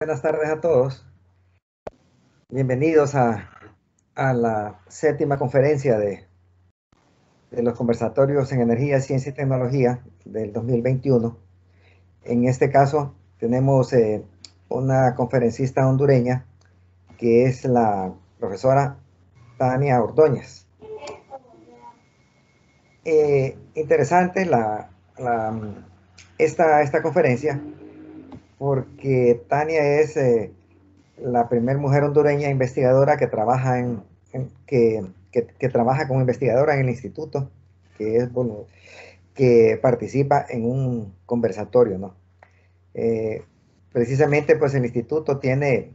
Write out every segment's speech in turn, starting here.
Buenas tardes a todos. Bienvenidos a la séptima conferencia de los conversatorios en energía, ciencia y tecnología del 2021. En este caso tenemos una conferencista hondureña que es la profesora Tania Ordóñez. Interesante esta conferencia porque Tania es la primera mujer hondureña investigadora que trabaja que trabaja como investigadora en el instituto, que participa en un conversatorio, ¿no? Precisamente, pues el instituto tiene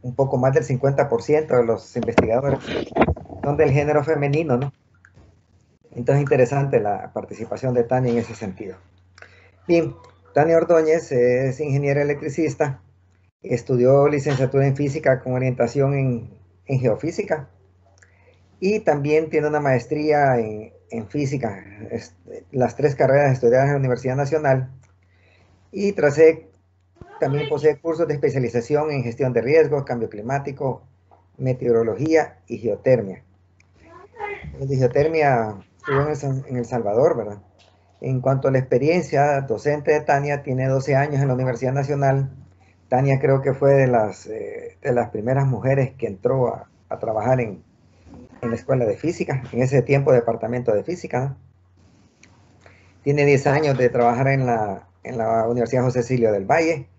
un poco más del 50% de los investigadores son del género femenino, ¿no? Entonces, interesante la participación de Tania en ese sentido. Bien, Tania Ordóñez es ingeniera electricista. Estudió licenciatura en física con orientación en geofísica y también tiene una maestría en física, las 3 carreras estudiadas en la Universidad Nacional, y también posee cursos de especialización en gestión de riesgos, cambio climático, meteorología y geotermia. De geotermia estuvo en El Salvador, ¿verdad? En cuanto a la experiencia docente de Tania, tiene 12 años en la Universidad Nacional. Tania creo que fue de las primeras mujeres que entró a trabajar en la escuela de física, en ese tiempo departamento de física, ¿no? Tiene 10 años de trabajar en la Universidad José Silio del Valle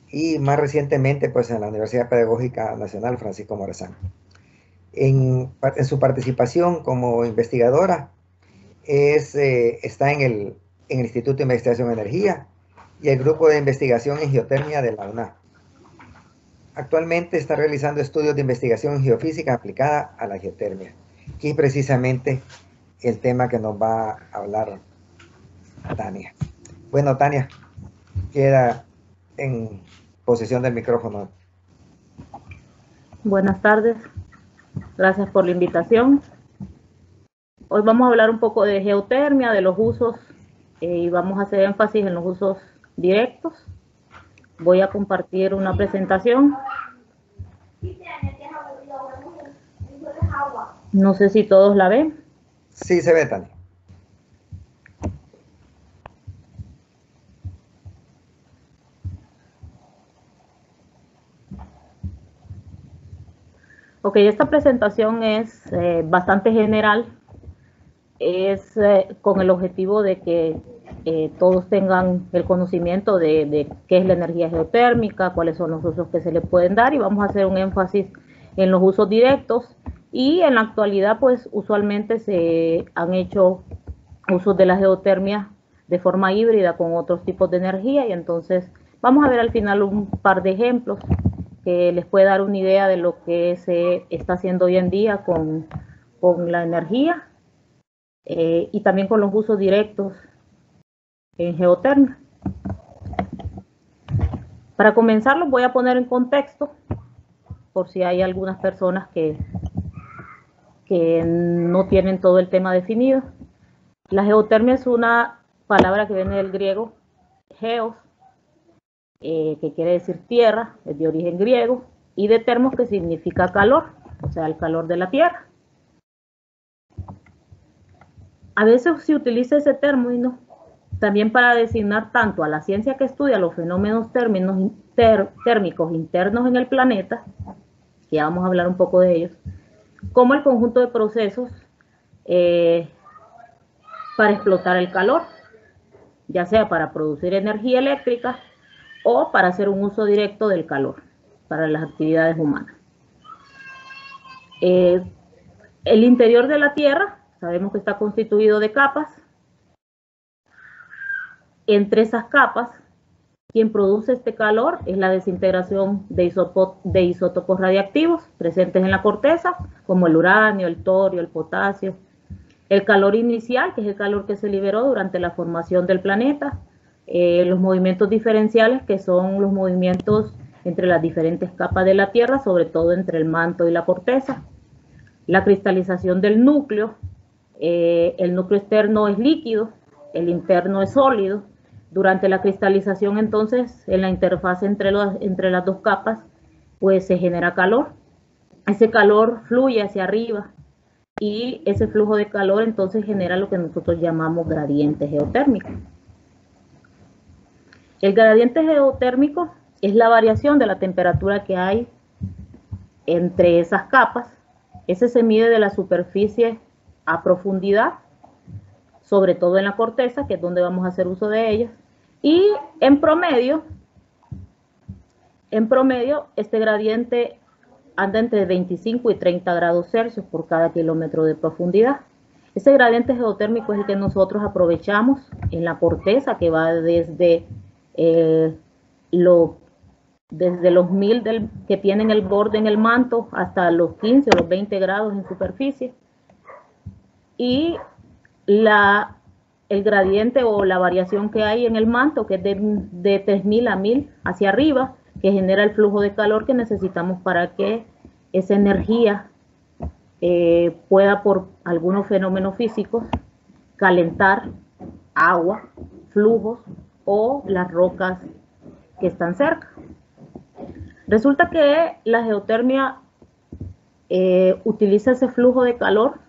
y más recientemente pues en la Universidad Pedagógica Nacional Francisco Morazán. En su participación como investigadora está en el Instituto de Investigación en Energía y el Grupo de Investigación en Geotermia de la UNA. Actualmente está realizando estudios de investigación en geofísica aplicada a la geotermia, que es precisamente el tema que nos va a hablar Tania. Bueno, Tania, queda en posesión del micrófono. Buenas tardes, gracias por la invitación. Hoy vamos a hablar un poco de geotermia, de los usos, y vamos a hacer énfasis en los usos directos. Voy a compartir una presentación. No sé si todos la ven. Sí, se ve, Tania. Ok, esta presentación es bastante general. Es con el objetivo de que todos tengan el conocimiento de qué es la energía geotérmica, cuáles son los usos que se le pueden dar, y vamos a hacer un énfasis en los usos directos. Y en la actualidad, pues usualmente se han hecho usos de la geotermia de forma híbrida con otros tipos de energía, y entonces vamos a ver al final un par de ejemplos que les puede dar una idea de lo que se está haciendo hoy en día con la energía y también con los usos directos en geotermia. Para comenzar, los voy a poner en contexto por si hay algunas personas que no tienen todo el tema definido. La geotermia es una palabra que viene del griego geos, que quiere decir tierra, es de origen griego, y de termos, que significa calor, o sea, el calor de la tierra. A veces se utiliza ese término también para designar tanto a la ciencia que estudia los fenómenos térmicos internos en el planeta, que ya vamos a hablar un poco de ellos, como el conjunto de procesos para explotar el calor, ya sea para producir energía eléctrica o para hacer un uso directo del calor para las actividades humanas. El interior de la Tierra sabemos que está constituido de capas. Entre esas capas, quien produce este calor es la desintegración de isótopos radiactivos presentes en la corteza, como el uranio, el torio, el potasio. El calor inicial, que es el calor que se liberó durante la formación del planeta. Los movimientos diferenciales, que son los movimientos entre las diferentes capas de la Tierra, sobre todo entre el manto y la corteza. La cristalización del núcleo. El núcleo externo es líquido, el interno es sólido. Durante la cristalización, entonces, en la interfaz entre las dos capas, pues se genera calor. Ese calor fluye hacia arriba y ese flujo de calor entonces genera lo que nosotros llamamos gradiente geotérmico. El gradiente geotérmico es la variación de la temperatura que hay entre esas capas. Ese se mide de la superficie a profundidad, sobre todo en la corteza, que es donde vamos a hacer uso de ellas. Y en promedio, este gradiente anda entre 25 y 30 grados Celsius por cada kilómetro de profundidad. Ese gradiente geotérmico es el que nosotros aprovechamos en la corteza, que va desde los 1000 que tienen el borde en el manto hasta los 15 o los 20 grados en superficie. Y el gradiente o la variación que hay en el manto, que es de 3000 a 1000 hacia arriba, que genera el flujo de calor que necesitamos para que esa energía pueda, por algunos fenómenos físicos, calentar agua, flujos o las rocas que están cerca. Resulta que la geotermia utiliza ese flujo de calor.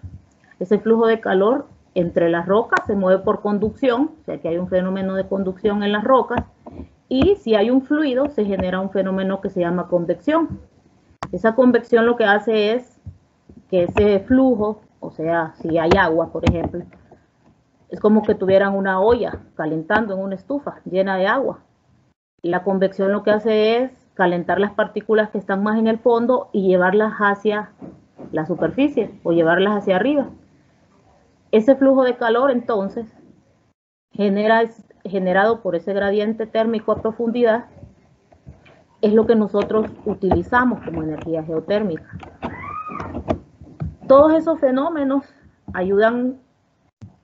Ese flujo de calor entre las rocas se mueve por conducción, o sea que hay un fenómeno de conducción en las rocas, y si hay un fluido se genera un fenómeno que se llama convección. Esa convección lo que hace es que ese flujo, o sea, si hay agua, por ejemplo, es como que tuvieran una olla calentando en una estufa llena de agua. Y la convección lo que hace es calentar las partículas que están más en el fondo y llevarlas hacia la superficie o llevarlas hacia arriba. Ese flujo de calor, entonces, generado por ese gradiente térmico a profundidad, es lo que nosotros utilizamos como energía geotérmica. Todos esos fenómenos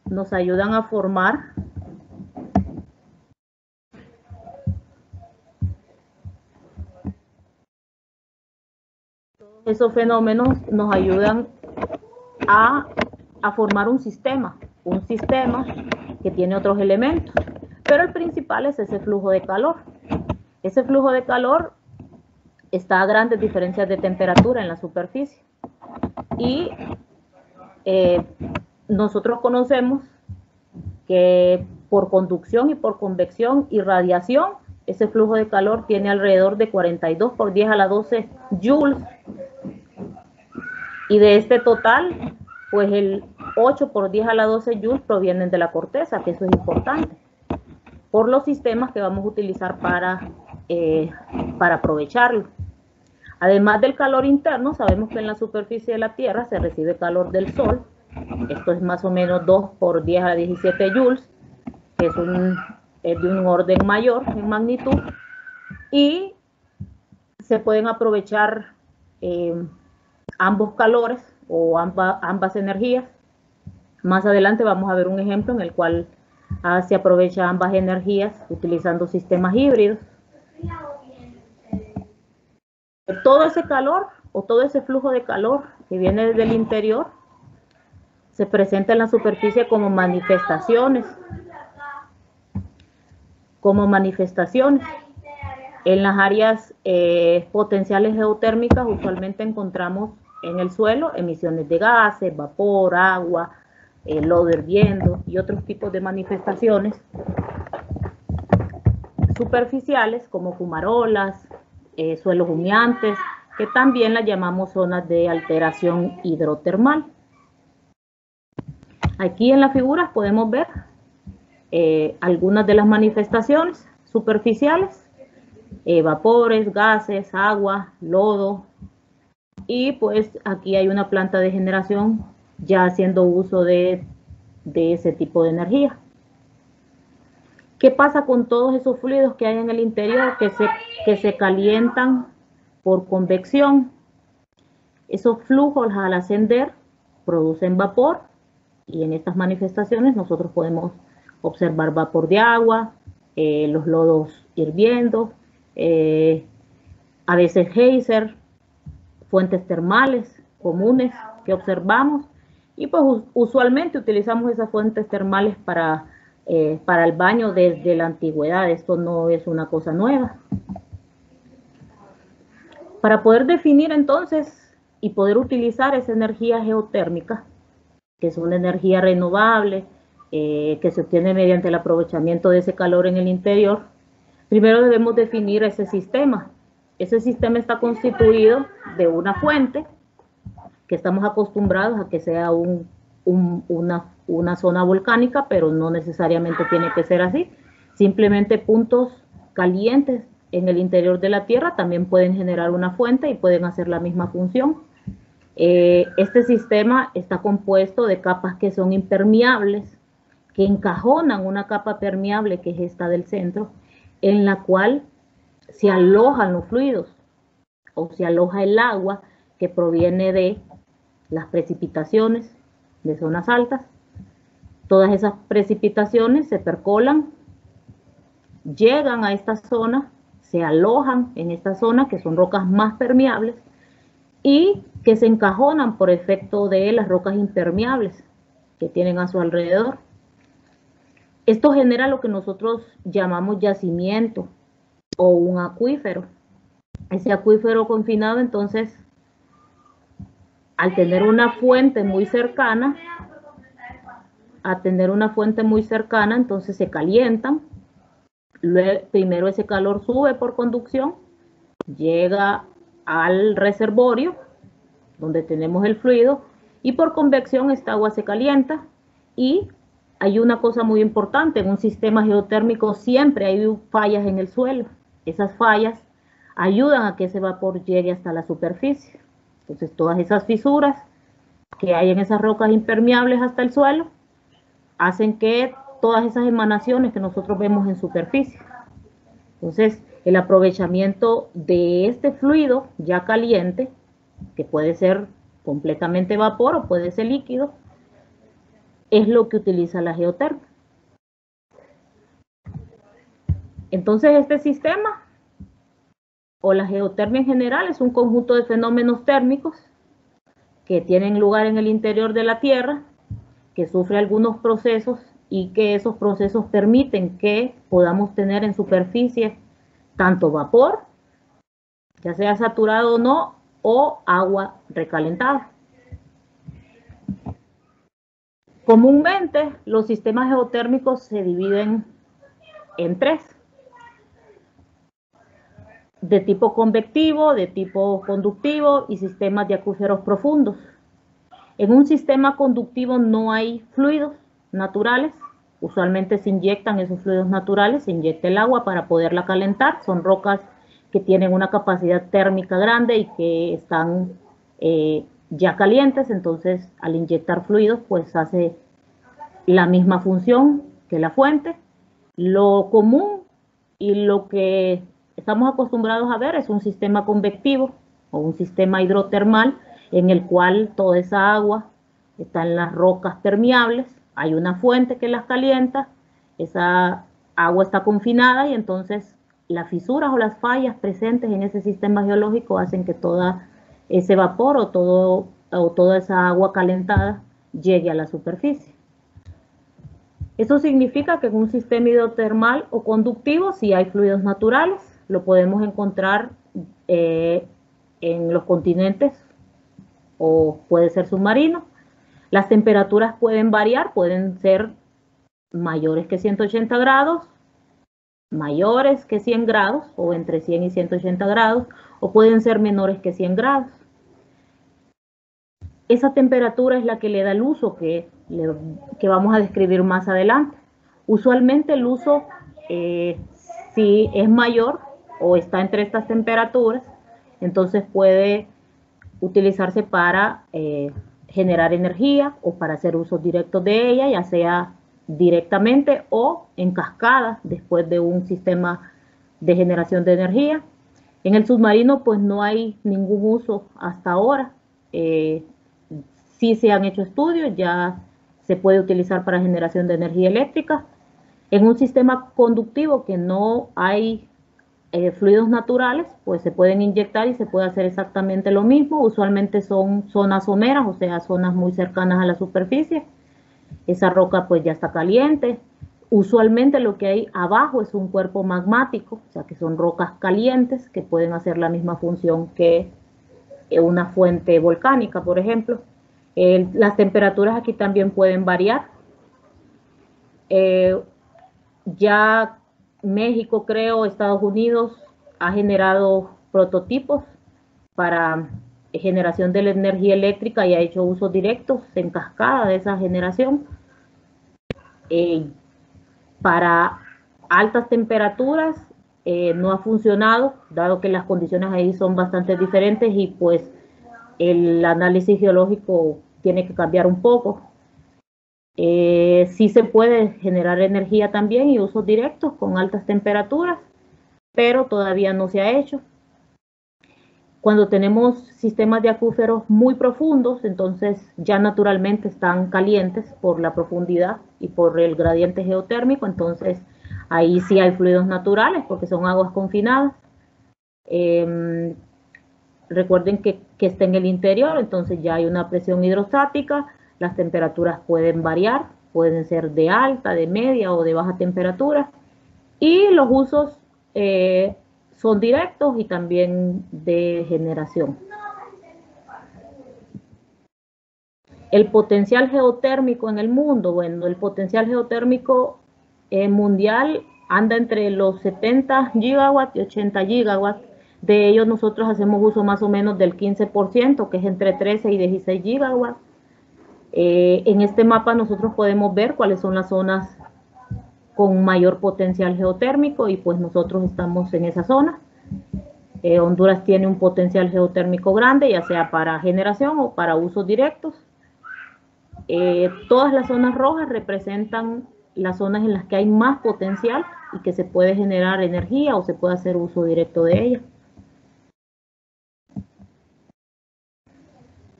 nos ayudan a formar a formar un sistema que tiene otros elementos, pero el principal es ese flujo de calor. Ese flujo de calor está a grandes diferencias de temperatura en la superficie y nosotros conocemos que por conducción y por convección y radiación, ese flujo de calor tiene alrededor de 42 por 10 a la 12 joules, y de este total, pues el 8 por 10 a la 12 joules provienen de la corteza, que eso es importante, por los sistemas que vamos a utilizar para aprovecharlo. Además del calor interno, sabemos que en la superficie de la Tierra se recibe calor del Sol. Esto es más o menos 2 por 10 a la 17 joules, que es de un orden mayor en magnitud, y se pueden aprovechar ambos calores o ambas energías. Más adelante vamos a ver un ejemplo en el cual se aprovecha ambas energías utilizando sistemas híbridos. Todo ese calor o todo ese flujo de calor que viene desde el interior se presenta en la superficie como manifestaciones. En las áreas potenciales geotérmicas usualmente encontramos en el suelo emisiones de gases, vapor, agua, lodo hirviendo y otros tipos de manifestaciones superficiales como fumarolas, suelos humeantes, que también las llamamos zonas de alteración hidrotermal. Aquí en las figuras podemos ver algunas de las manifestaciones superficiales, vapores, gases, agua, lodo, y pues aquí hay una planta de generación ya haciendo uso de ese tipo de energía. ¿Qué pasa con todos esos fluidos que hay en el interior que se calientan por convección? Esos flujos al ascender producen vapor, y en estas manifestaciones nosotros podemos observar vapor de agua, los lodos hirviendo, a veces geyser, fuentes termales comunes que observamos, y pues usualmente utilizamos esas fuentes termales para para el baño desde la antigüedad. Esto no es una cosa nueva. Para poder definir entonces y poder utilizar esa energía geotérmica, que es una energía renovable, que se obtiene mediante el aprovechamiento de ese calor en el interior, primero debemos definir ese sistema. Ese sistema está constituido de una fuente, que estamos acostumbrados a que sea una zona volcánica, pero no necesariamente tiene que ser así. Simplemente puntos calientes en el interior de la Tierra también pueden generar una fuente y pueden hacer la misma función. Este sistema está compuesto de capas que son impermeables, que encajonan una capa permeable, que es esta del centro, en la cual se alojan los fluidos o se aloja el agua que proviene de las precipitaciones de zonas altas. Todas esas precipitaciones se percolan, llegan a esta zona, se alojan en esta zona, que son rocas más permeables, y que se encajonan por efecto de las rocas impermeables que tienen a su alrededor. Esto genera lo que nosotros llamamos yacimiento o un acuífero. Ese acuífero confinado, entonces, al tener una fuente muy cercana, entonces se calientan. Luego, primero ese calor sube por conducción, llega al reservorio donde tenemos el fluido, y por convección esta agua se calienta. Y hay una cosa muy importante: en un sistema geotérmico siempre hay fallas en el suelo. Esas fallas ayudan a que ese vapor llegue hasta la superficie. Entonces todas esas fisuras que hay en esas rocas impermeables hasta el suelo hacen que todas esas emanaciones que nosotros vemos en superficie. Entonces, el aprovechamiento de este fluido ya caliente, que puede ser completamente vapor o puede ser líquido, es lo que utiliza la geotermia. Entonces, este sistema, o la geotermia en general, es un conjunto de fenómenos térmicos que tienen lugar en el interior de la Tierra, que sufre algunos procesos y que esos procesos permiten que podamos tener en superficie tanto vapor, ya sea saturado o no, o agua recalentada. Comúnmente los sistemas geotérmicos se dividen en tres: de tipo convectivo, de tipo conductivo y sistemas de acuíferos profundos. En un sistema conductivo no hay fluidos naturales. Usualmente se inyectan esos fluidos naturales, se inyecta el agua para poderla calentar. Son rocas que tienen una capacidad térmica grande y que están ya calientes, entonces al inyectar fluidos pues hace la misma función que la fuente. Lo común y lo que estamos acostumbrados a ver es un sistema convectivo o un sistema hidrotermal, en el cual toda esa agua está en las rocas permeables, hay una fuente que las calienta, esa agua está confinada y entonces las fisuras o las fallas presentes en ese sistema geológico hacen que todo ese vapor o toda esa agua calentada llegue a la superficie. Eso significa que en un sistema hidrotermal o conductivo, si hay fluidos naturales, lo podemos encontrar en los continentes o puede ser submarino. Las temperaturas pueden variar, pueden ser mayores que 180 grados, mayores que 100 grados o entre 100 y 180 grados, o pueden ser menores que 100 grados. Esa temperatura es la que le da el uso que vamos a describir más adelante. Usualmente el uso, si es mayor o está entre estas temperaturas, entonces puede utilizarse para generar energía o para hacer usos directos de ella, ya sea directamente o en cascada después de un sistema de generación de energía. En el submarino pues no hay ningún uso hasta ahora. Sí se han hecho estudios, ya se puede utilizar para generación de energía eléctrica. En un sistema conductivo que no hay fluidos naturales, pues se pueden inyectar y se puede hacer exactamente lo mismo. Usualmente son zonas someras, o sea, zonas muy cercanas a la superficie. Esa roca pues ya está caliente. Usualmente lo que hay abajo es un cuerpo magmático, o sea que son rocas calientes que pueden hacer la misma función que una fuente volcánica, por ejemplo. Las temperaturas aquí también pueden variar. Ya México, creo, Estados Unidos ha generado prototipos para generación de la energía eléctrica y ha hecho usos directos en cascada de esa generación. Para altas temperaturas no ha funcionado, dado que las condiciones ahí son bastante diferentes y pues el análisis geológico tiene que cambiar un poco. Sí se puede generar energía también y usos directos con altas temperaturas, pero todavía no se ha hecho. Cuando tenemos sistemas de acuíferos muy profundos, entonces ya naturalmente están calientes por la profundidad y por el gradiente geotérmico, entonces ahí sí hay fluidos naturales porque son aguas confinadas. Recuerden que está en el interior, entonces ya hay una presión hidrostática, las temperaturas pueden variar, pueden ser de alta, de media o de baja temperatura, y los usos son directos y también de generación. El potencial geotérmico en el mundo, bueno, el potencial geotérmico mundial anda entre los 70 gigawatts y 80 gigawatts. De ellos nosotros hacemos uso más o menos del 15%, que es entre 13 y 16 gigawatts. En este mapa nosotros podemos ver cuáles son las zonas con mayor potencial geotérmico y pues nosotros estamos en esa zona. Honduras tiene un potencial geotérmico grande, ya sea para generación o para usos directos. Todas las zonas rojas representan las zonas en las que hay más potencial y que se puede generar energía o se puede hacer uso directo de ella.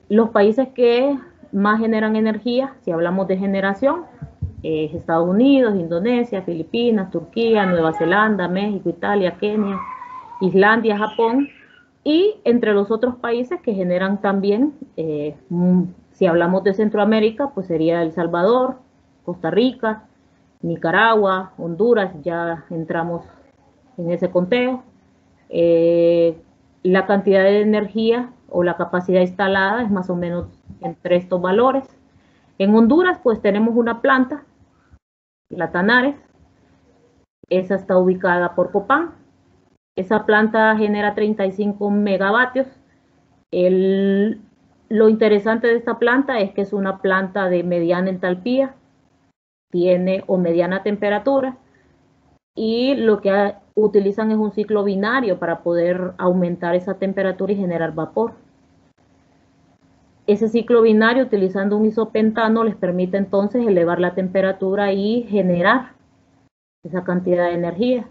Los países que más generan energía, si hablamos de generación, Estados Unidos, Indonesia, Filipinas, Turquía, Nueva Zelanda, México, Italia, Kenia, Islandia, Japón, y entre los otros países que generan también, si hablamos de Centroamérica, pues sería El Salvador, Costa Rica, Nicaragua, Honduras, ya entramos en ese conteo. La cantidad de energía o la capacidad instalada es más o menos entre estos valores. En Honduras, pues tenemos una planta, la Tanares, esa está ubicada por Copán. Esa planta genera 35 megavatios. Lo interesante de esta planta es que es una planta de mediana entalpía, tiene o mediana temperatura, y lo que utilizan es un ciclo binario para poder aumentar esa temperatura y generar vapor. Ese ciclo binario, utilizando un isopentano, les permite entonces elevar la temperatura y generar esa cantidad de energía.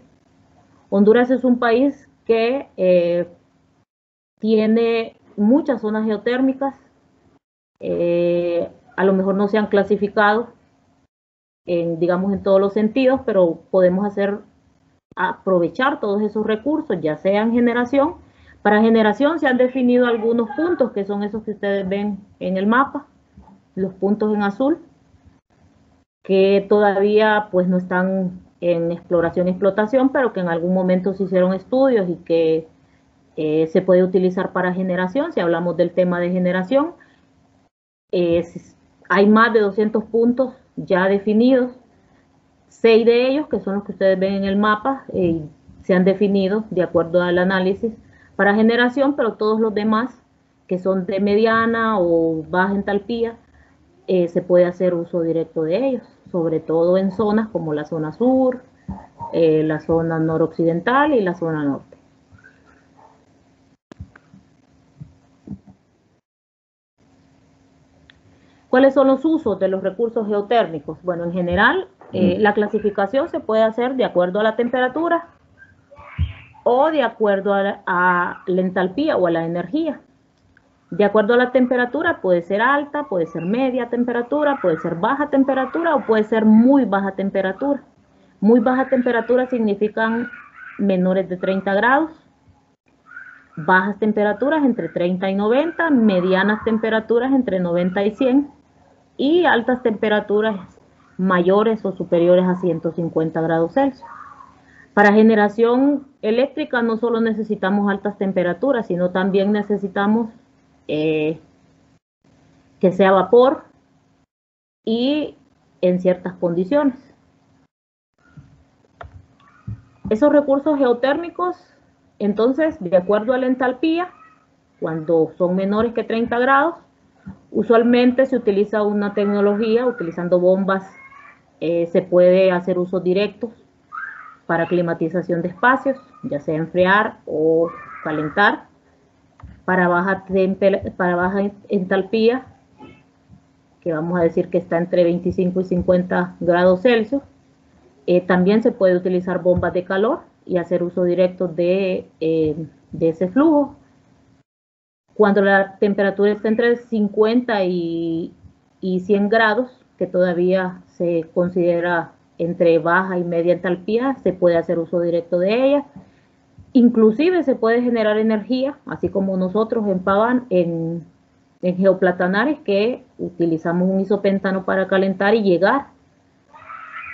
Honduras es un país que tiene muchas zonas geotérmicas, a lo mejor no se han clasificado digamos en todos los sentidos, pero podemos aprovechar todos esos recursos, ya sea en generación. Para generación se han definido algunos puntos, que son esos que ustedes ven en el mapa, los puntos en azul, que todavía pues no están en exploración y explotación, pero que en algún momento se hicieron estudios y que se puede utilizar para generación. Si hablamos del tema de generación, hay más de 200 puntos ya definidos. 6 de ellos, que son los que ustedes ven en el mapa, se han definido de acuerdo al análisis para generación, pero todos los demás, que son de mediana o baja entalpía, se puede hacer uso directo de ellos, sobre todo en zonas como la zona sur, la zona noroccidental y la zona norte. ¿Cuáles son los usos de los recursos geotérmicos? Bueno, en general, la clasificación se puede hacer de acuerdo a la temperatura o de acuerdo a la entalpía o a la energía. De acuerdo a la temperatura, puede ser alta, puede ser media temperatura, puede ser baja temperatura o puede ser muy baja temperatura. Muy baja temperatura significan menores de 30 grados, bajas temperaturas entre 30 y 90, medianas temperaturas entre 90 y 100 y altas temperaturas mayores o superiores a 150 grados Celsius. Para generación eléctrica no solo necesitamos altas temperaturas, sino también necesitamos que sea vapor y en ciertas condiciones. Esos recursos geotérmicos, entonces, de acuerdo a la entalpía, cuando son menores que 30 grados, usualmente se utiliza una tecnología, utilizando bombas, se puede hacer usos directos para climatización de espacios, ya sea enfriar o calentar. Para baja entalpía, que vamos a decir que está entre 25 y 50 grados Celsius, también se puede utilizar bombas de calor y hacer uso directo de ese flujo. Cuando la temperatura está entre 50 y 100 grados, que todavía se considera entre baja y media entalpía, se puede hacer uso directo de ella. Inclusive se puede generar energía, así como nosotros en Paván, en geoplatanares, que utilizamos un isopentano para calentar y llegar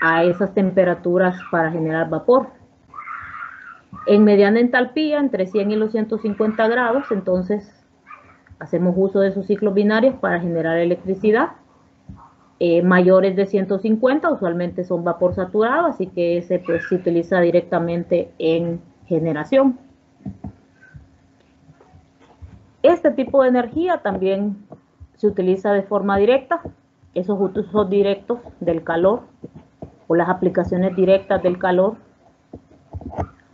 a esas temperaturas para generar vapor. En mediana entalpía, entre 100 y los 150 grados, entonces hacemos uso de esos ciclos binarios para generar electricidad. Mayores de 150 usualmente son vapor saturado, así que ese pues se utiliza directamente en generación. Este tipo de energía también se utiliza de forma directa, esos usos directos del calor o las aplicaciones directas del calor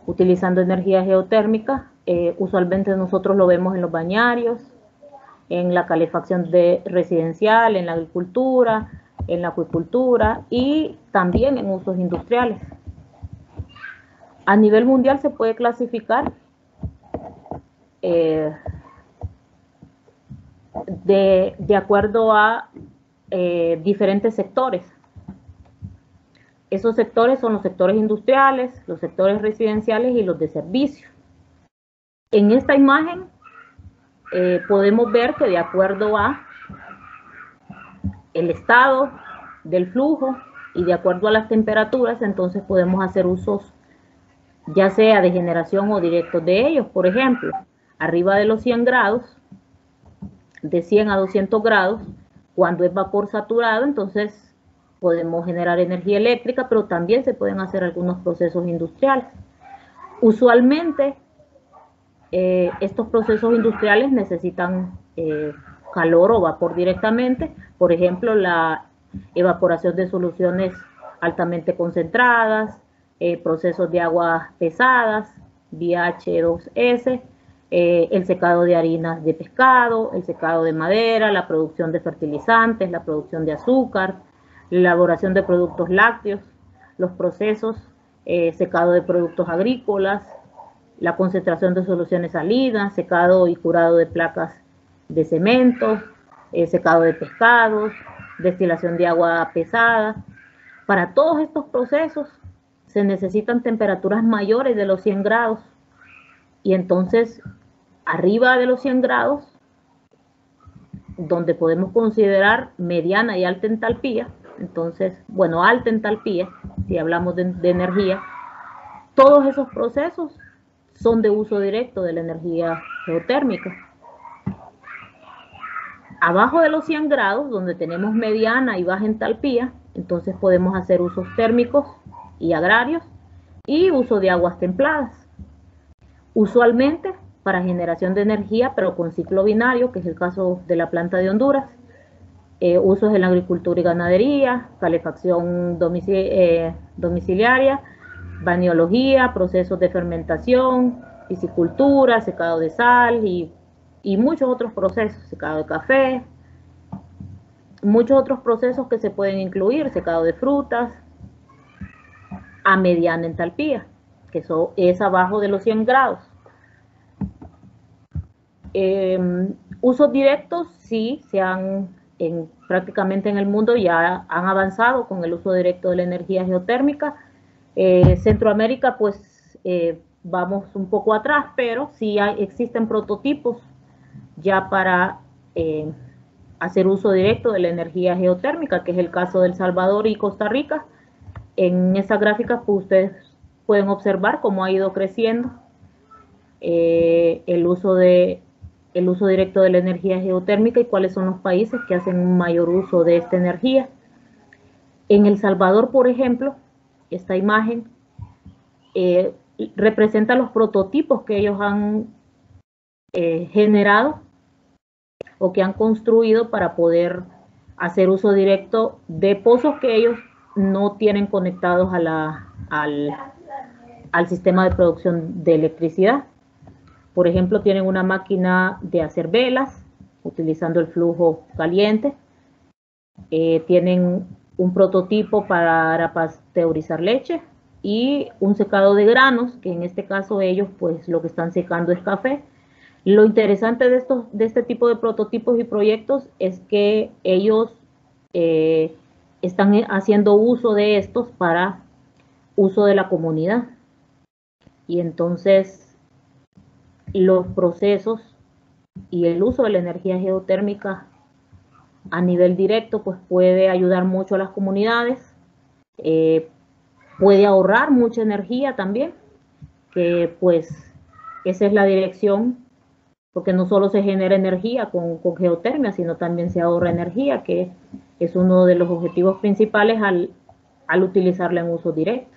utilizando energía geotérmica. Usualmente nosotros lo vemos en los bañarios, en la calefacción residencial, en la agricultura, en la acuicultura y también en usos industriales. A nivel mundial se puede clasificar de acuerdo a diferentes sectores. Esos sectores son los sectores industriales, los sectores residenciales y los de servicios. En esta imagen podemos ver que de acuerdo a el estado del flujo y de acuerdo a las temperaturas, entonces podemos hacer usos ya sea de generación o directos de ellos. Por ejemplo, arriba de los 100 grados, de 100 a 200 grados, cuando es vapor saturado, entonces podemos generar energía eléctrica, pero también se pueden hacer algunos procesos industriales. Usualmente, estos procesos industriales necesitan calor o vapor directamente, por ejemplo, la evaporación de soluciones altamente concentradas, procesos de aguas pesadas, vía H2S, el secado de harinas de pescado, el secado de madera, la producción de fertilizantes, la producción de azúcar, la elaboración de productos lácteos, los procesos, secado de productos agrícolas, la concentración de soluciones salinas, secado y curado de placas de cemento, secado de pescados, destilación de agua pesada. Para todos estos procesos se necesitan temperaturas mayores de los 100 grados y entonces arriba de los 100 grados, donde podemos considerar mediana y alta entalpía, entonces, bueno, alta entalpía, si hablamos de energía, todos esos procesos son de uso directo de la energía geotérmica. Abajo de los 100 grados, donde tenemos mediana y baja entalpía, entonces podemos hacer usos térmicos y agrarios y uso de aguas templadas. Usualmente para generación de energía, pero con ciclo binario, que es el caso de la planta de Honduras, usos en la agricultura y ganadería, calefacción domiciliaria, baniología, procesos de fermentación, piscicultura, secado de sal y muchos otros procesos, secado de café, muchos otros procesos que se pueden incluir, secado de frutas, a mediana entalpía, que eso es abajo de los 100 grados. Usos directos sí se han, prácticamente en el mundo ya han avanzado con el uso directo de la energía geotérmica. Centroamérica pues vamos un poco atrás, pero sí existen prototipos ya para hacer uso directo de la energía geotérmica, que es el caso de El Salvador y Costa Rica. En esta gráfica pues, ustedes pueden observar cómo ha ido creciendo el uso directo de la energía geotérmica y cuáles son los países que hacen un mayor uso de esta energía. En El Salvador, por ejemplo, esta imagen representa los prototipos que ellos han generado o que han construido para poder hacer uso directo de pozos que ellos no tienen conectados al sistema de producción de electricidad. Por ejemplo, tienen una máquina de hacer velas utilizando el flujo caliente. Tienen un prototipo para pasteurizar leche y un secado de granos, que en este caso ellos pues lo que están secando es café. Lo interesante de este tipo de prototipos y proyectos es que ellos están haciendo uso de estos para uso de la comunidad. Y entonces los procesos y el uso de la energía geotérmica a nivel directo pues puede ayudar mucho a las comunidades, puede ahorrar mucha energía también, que pues esa es la dirección, porque no solo se genera energía con geotermia, sino también se ahorra energía, que es uno de los objetivos principales al utilizarla en uso directo.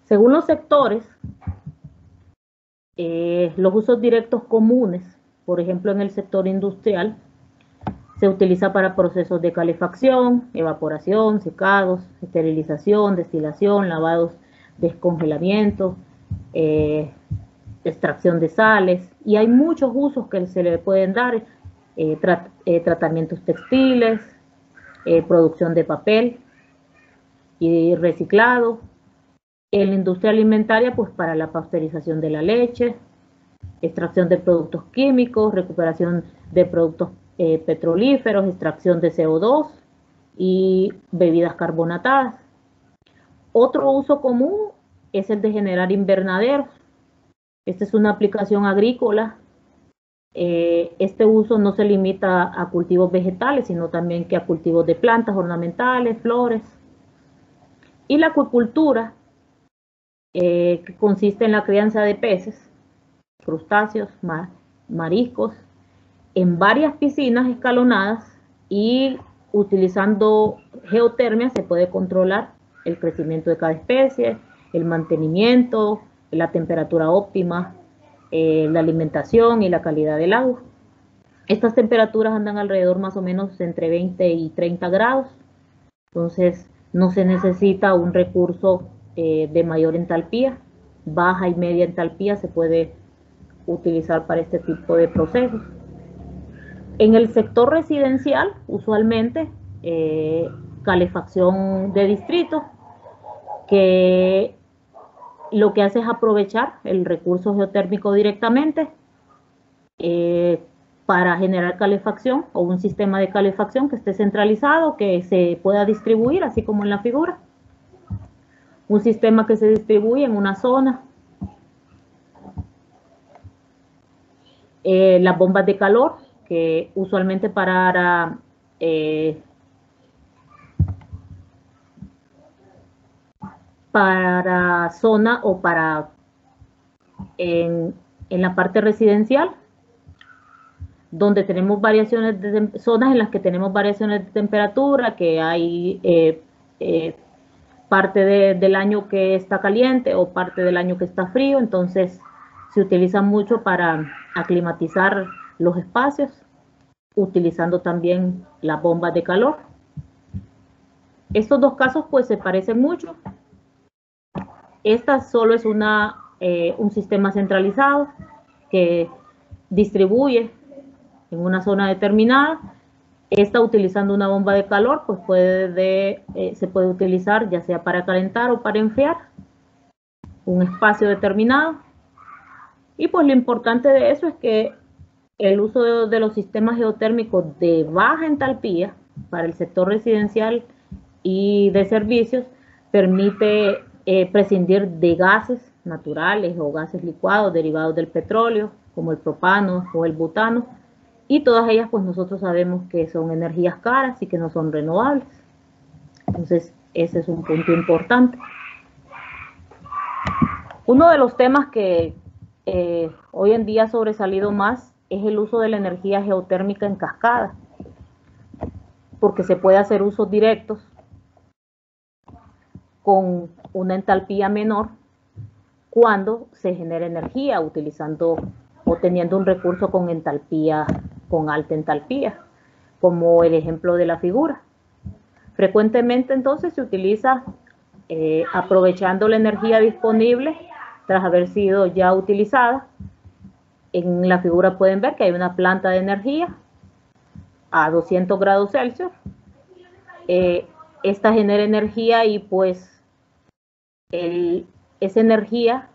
Según los sectores, los usos directos comunes, por ejemplo en el sector industrial, se utiliza para procesos de calefacción, evaporación, secados, esterilización, destilación, lavados, descongelamiento, extracción de sales, y hay muchos usos que se le pueden dar, tratamientos textiles, producción de papel y reciclado. En la industria alimentaria, pues para la pasteurización de la leche, extracción de productos químicos, recuperación de productos petrolíferos, extracción de CO2 y bebidas carbonatadas. Otro uso común es el de generar invernaderos. Esta es una aplicación agrícola. Este uso no se limita a cultivos vegetales, sino también que a cultivos de plantas ornamentales, flores. Y la acuicultura, que consiste en la crianza de peces, crustáceos, mariscos, en varias piscinas escalonadas, y utilizando geotermia se puede controlar el crecimiento de cada especie, el mantenimiento, la temperatura óptima, la alimentación y la calidad del agua. Estas temperaturas andan alrededor más o menos entre 20 y 30 grados, entonces no se necesita un recurso de mayor entalpía, baja y media entalpía se puede utilizar para este tipo de procesos. En el sector residencial, usualmente, calefacción de distrito, que lo que hace es aprovechar el recurso geotérmico directamente para generar calefacción o un sistema de calefacción que esté centralizado, que se pueda distribuir, así como en la figura. Un sistema que se distribuye en una zona. Las bombas de calor, que usualmente para zona o para en la parte residencial, donde tenemos variaciones de zonas en las que tenemos variaciones de temperatura, que hay parte del año que está caliente o parte del año que está frío, entonces se utiliza mucho para aclimatizar los espacios, utilizando también las bombas de calor. Estos dos casos pues se parecen mucho. Esta solo es un sistema centralizado que distribuye en una zona determinada. Esta, utilizando una bomba de calor, pues se puede utilizar ya sea para calentar o para enfriar un espacio determinado. Y pues lo importante de eso es que el uso de los sistemas geotérmicos de baja entalpía para el sector residencial y de servicios permite prescindir de gases naturales o gases licuados derivados del petróleo, como el propano o el butano, y todas ellas pues nosotros sabemos que son energías caras y que no son renovables. Entonces ese es un punto importante. Uno de los temas que hoy en día ha sobresalido más es el uso de la energía geotérmica en cascada, porque se puede hacer usos directos con una entalpía menor cuando se genera energía utilizando o teniendo un recurso con entalpía, con alta entalpía, como el ejemplo de la figura. Frecuentemente entonces se utiliza aprovechando la energía disponible tras haber sido ya utilizada. En la figura pueden ver que hay una planta de energía a 200 grados Celsius. Esta genera energía y pues esa energía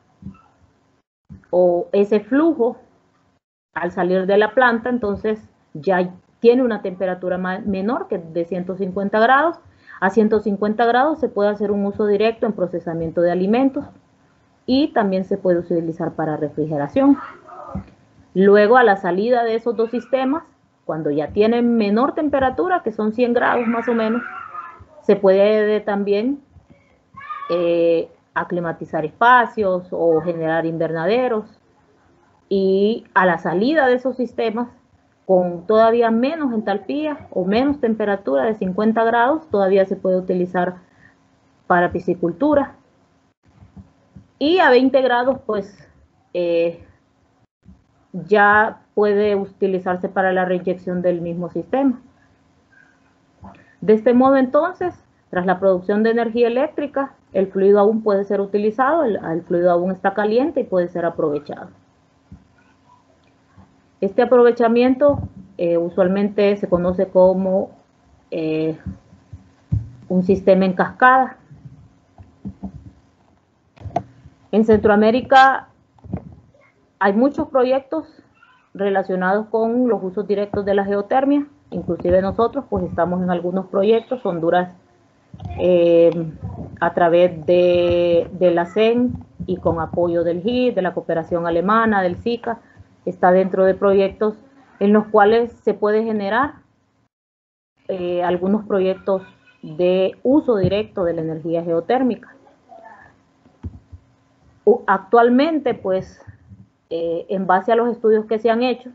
o ese flujo al salir de la planta entonces ya tiene una temperatura menor que de 150 grados. A 150 grados se puede hacer un uso directo en procesamiento de alimentos y también se puede utilizar para refrigeración. Luego a la salida de esos dos sistemas, cuando ya tienen menor temperatura, que son 100 grados más o menos, se puede también aclimatizar espacios o generar invernaderos. Y a la salida de esos sistemas, con todavía menos entalpía o menos temperatura de 50 grados, todavía se puede utilizar para piscicultura. Y a 20 grados, pues ya puede utilizarse para la reinyección del mismo sistema. De este modo, entonces, tras la producción de energía eléctrica, el fluido aún puede ser utilizado, el fluido aún está caliente y puede ser aprovechado. Este aprovechamiento usualmente se conoce como un sistema en cascada. En Centroamérica hay muchos proyectos relacionados con los usos directos de la geotermia, inclusive nosotros pues estamos en algunos proyectos. Honduras a través de la CEN y con apoyo del GID, de la cooperación alemana, del SICA, está dentro de proyectos en los cuales se puede generar algunos proyectos de uso directo de la energía geotérmica. Actualmente, pues, en base a los estudios que se han hecho,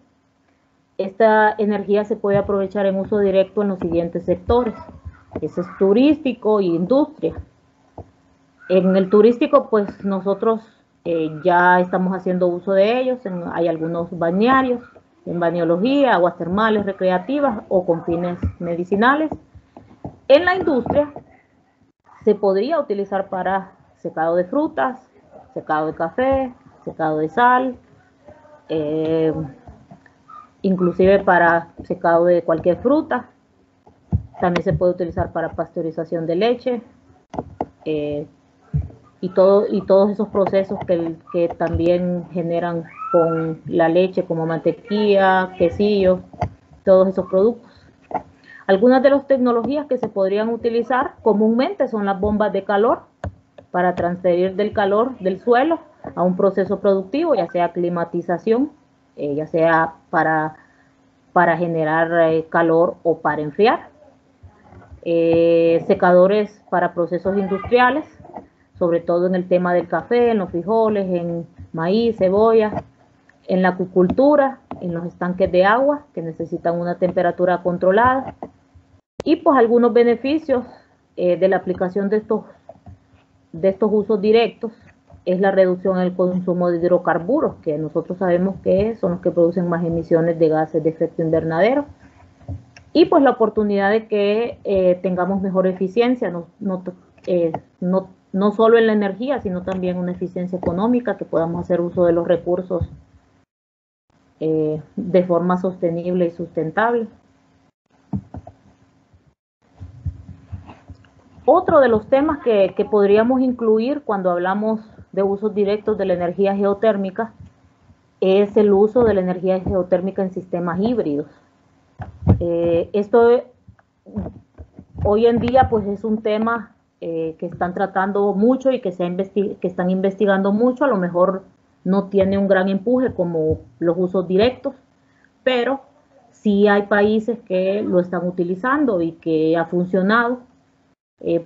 esta energía se puede aprovechar en uso directo en los siguientes sectores. Ese es turístico y industria. En el turístico, pues, nosotros ya estamos haciendo uso de ellos. Hay algunos balnearios, en balneología, aguas termales, recreativas o con fines medicinales. En la industria se podría utilizar para secado de frutas, secado de café, secado de sal, inclusive para secado de cualquier fruta. También se puede utilizar para pasteurización de leche y todos esos procesos que también generan con la leche, como mantequilla, quesillo, todos esos productos. Algunas de las tecnologías que se podrían utilizar comúnmente son las bombas de calor para transferir del calor del suelo a un proceso productivo, ya sea climatización, ya sea para generar calor o para enfriar. Secadores para procesos industriales, sobre todo en el tema del café, en los frijoles, en maíz, cebolla, en la acuicultura, en los estanques de agua que necesitan una temperatura controlada. Y pues algunos beneficios de la aplicación de estos usos directos es la reducción en el consumo de hidrocarburos, que nosotros sabemos que son los que producen más emisiones de gases de efecto invernadero. Y pues la oportunidad de que tengamos mejor eficiencia, no solo en la energía, sino también una eficiencia económica, que podamos hacer uso de los recursos de forma sostenible y sustentable. Otro de los temas que podríamos incluir cuando hablamos de usos directos de la energía geotérmica es el uso de la energía geotérmica en sistemas híbridos. Esto hoy en día pues es un tema que están tratando mucho y que están investigando mucho. A lo mejor no tiene un gran empuje como los usos directos, pero sí hay países que lo están utilizando y que ha funcionado.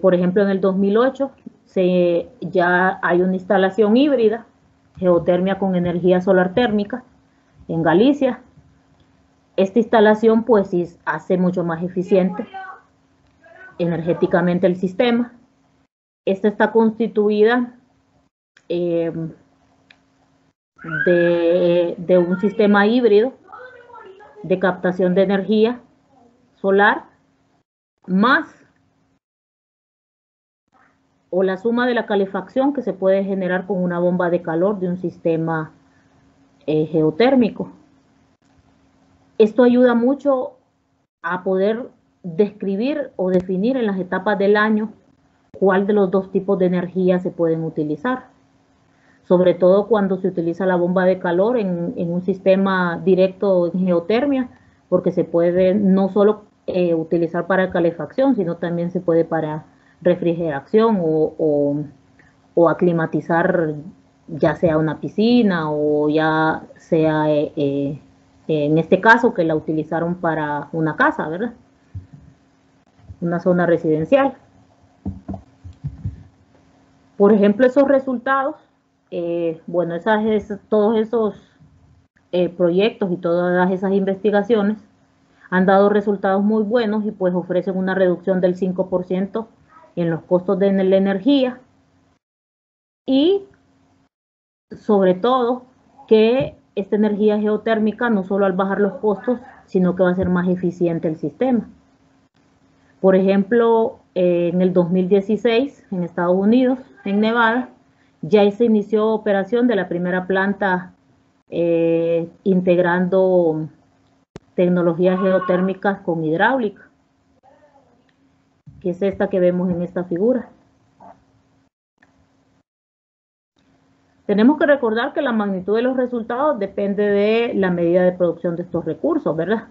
Por ejemplo, en el 2008 ya hay una instalación híbrida, geotermia con energía solar térmica, en Galicia. Esta instalación pues sí hace mucho más eficiente energéticamente el sistema. Esta está constituida de un sistema híbrido de captación de energía solar más o la suma de la calefacción que se puede generar con una bomba de calor de un sistema geotérmico. Esto ayuda mucho a poder describir o definir en las etapas del año cuál de los dos tipos de energía se pueden utilizar. Sobre todo cuando se utiliza la bomba de calor en un sistema directo en geotermia, porque se puede no solo utilizar para calefacción, sino también se puede para refrigeración o aclimatizar ya sea una piscina o ya sea en este caso que la utilizaron para una casa, ¿verdad? Una zona residencial. Por ejemplo, esos resultados, bueno, todos esos proyectos y todas esas investigaciones han dado resultados muy buenos y pues ofrecen una reducción del 5% en los costos de la energía y sobre todo que esta energía geotérmica no solo al bajar los costos, sino que va a ser más eficiente el sistema. Por ejemplo, en el 2016 en Estados Unidos, en Nevada, ya se inició operación de la primera planta integrando tecnologías geotérmicas con hidráulica, que es esta que vemos en esta figura. Tenemos que recordar que la magnitud de los resultados depende de la medida de producción de estos recursos, ¿verdad?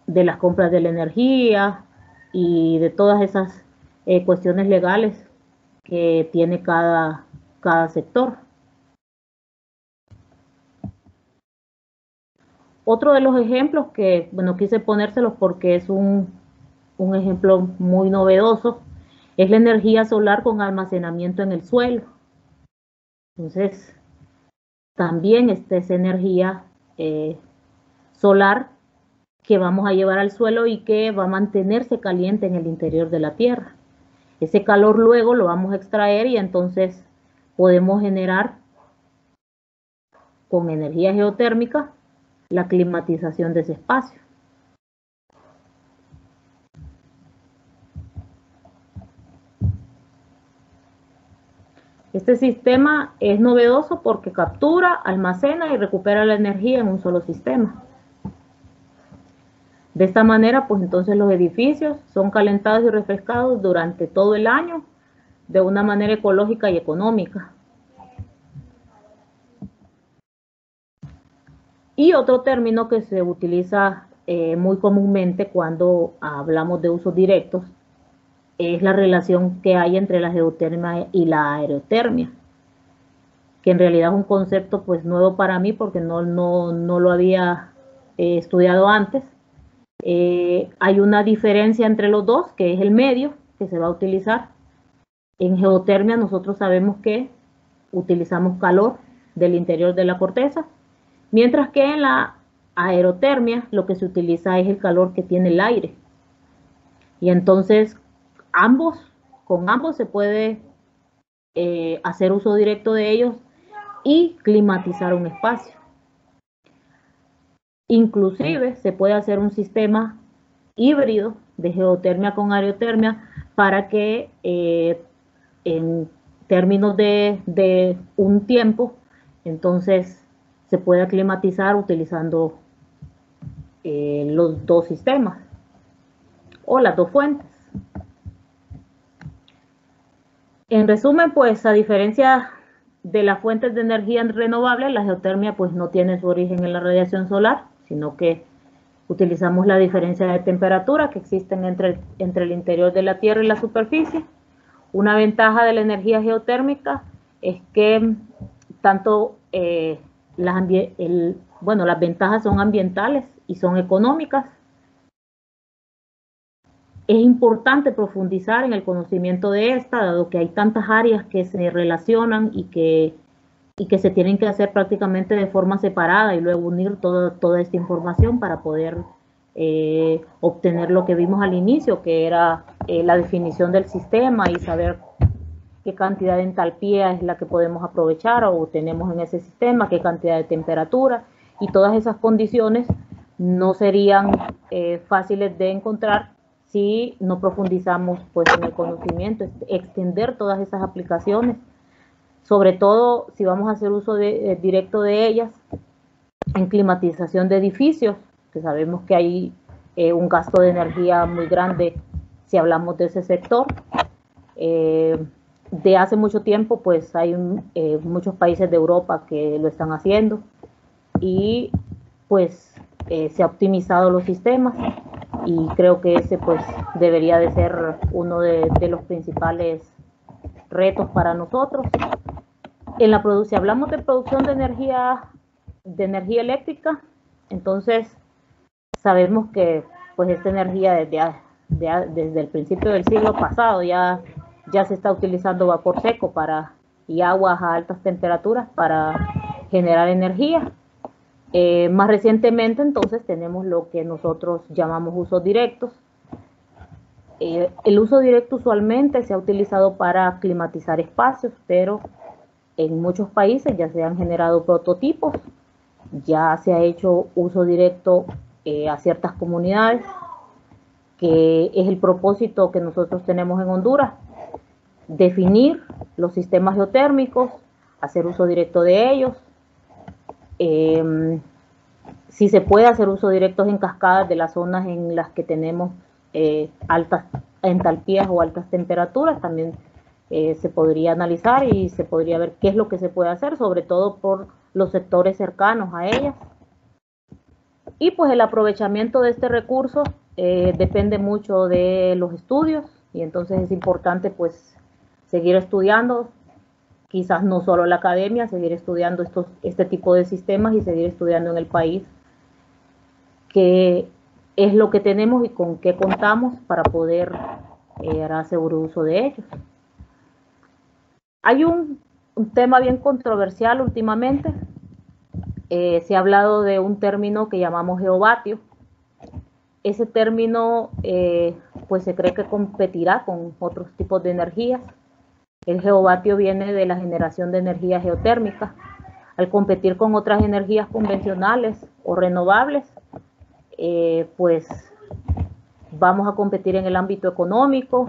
De las compras de la energía y de todas esas cuestiones legales que tiene cada sector. Otro de los ejemplos que, bueno, quise ponérselos porque es un ejemplo muy novedoso, es la energía solar con almacenamiento en el suelo. Entonces, también esta es energía solar que vamos a llevar al suelo y que va a mantenerse caliente en el interior de la tierra. Ese calor luego lo vamos a extraer y entonces podemos generar con energía geotérmica la climatización de ese espacio. Este sistema es novedoso porque captura, almacena y recupera la energía en un solo sistema. De esta manera, pues entonces los edificios son calentados y refrescados durante todo el año de una manera ecológica y económica. Y otro término que se utiliza muy comúnmente cuando hablamos de usos directos es la relación que hay entre la geotermia y la aerotermia, que en realidad es un concepto pues nuevo para mí porque no lo había estudiado antes. Hay una diferencia entre los dos, que es el medio que se va a utilizar. En geotermia nosotros sabemos que utilizamos calor del interior de la corteza, mientras que en la aerotermia lo que se utiliza es el calor que tiene el aire. Y entonces con ambos se puede hacer uso directo de ellos y climatizar un espacio. Inclusive se puede hacer un sistema híbrido de geotermia con aerotermia para que en términos de un tiempo, entonces se pueda climatizar utilizando los dos sistemas o las dos fuentes. En resumen, pues a diferencia de las fuentes de energía renovable, la geotermia pues no tiene su origen en la radiación solar, sino que utilizamos la diferencia de temperatura que existen entre el interior de la Tierra y la superficie. Una ventaja de la energía geotérmica es que tanto las ventajas son ambientales y son económicas. Es importante profundizar en el conocimiento de esta, dado que hay tantas áreas que se relacionan y que se tienen que hacer prácticamente de forma separada y luego unir toda esta información para poder obtener lo que vimos al inicio, que era la definición del sistema y saber qué cantidad de entalpía es la que podemos aprovechar o tenemos en ese sistema, qué cantidad de temperatura, y todas esas condiciones no serían fáciles de encontrar si no profundizamos pues en el conocimiento, extender todas esas aplicaciones, sobre todo si vamos a hacer uso directo de ellas en climatización de edificios, que sabemos que hay un gasto de energía muy grande si hablamos de ese sector. De hace mucho tiempo pues hay muchos países de Europa que lo están haciendo y pues se ha optimizado los sistemas y creo que ese pues debería de ser uno de los principales retos para nosotros. Si hablamos de producción de energía eléctrica, entonces sabemos que pues esta energía desde el principio del siglo pasado ya se está utilizando vapor seco y aguas a altas temperaturas para generar energía. Más recientemente entonces tenemos lo que nosotros llamamos usos directos. El uso directo usualmente se ha utilizado para climatizar espacios, pero en muchos países ya se han generado prototipos, ya se ha hecho uso directo a ciertas comunidades, que es el propósito que nosotros tenemos en Honduras, definir los sistemas geotérmicos, hacer uso directo de ellos. Si se puede hacer uso directo en cascadas de las zonas en las que tenemos altas entalpías o altas temperaturas, también se podría analizar y se podría ver qué es lo que se puede hacer, sobre todo por los sectores cercanos a ellas. Y pues el aprovechamiento de este recurso depende mucho de los estudios y entonces es importante pues seguir estudiando, quizás no solo la academia, seguir estudiando este tipo de sistemas y seguir estudiando en el país qué es lo que tenemos y con qué contamos para poder hacer uso de ellos. Hay un tema bien controversial últimamente. Se ha hablado de un término que llamamos geovatio. Ese término pues se cree que competirá con otros tipos de energías. El geovatio viene de la generación de energía geotérmica. Al competir con otras energías convencionales o renovables, pues vamos a competir en el ámbito económico,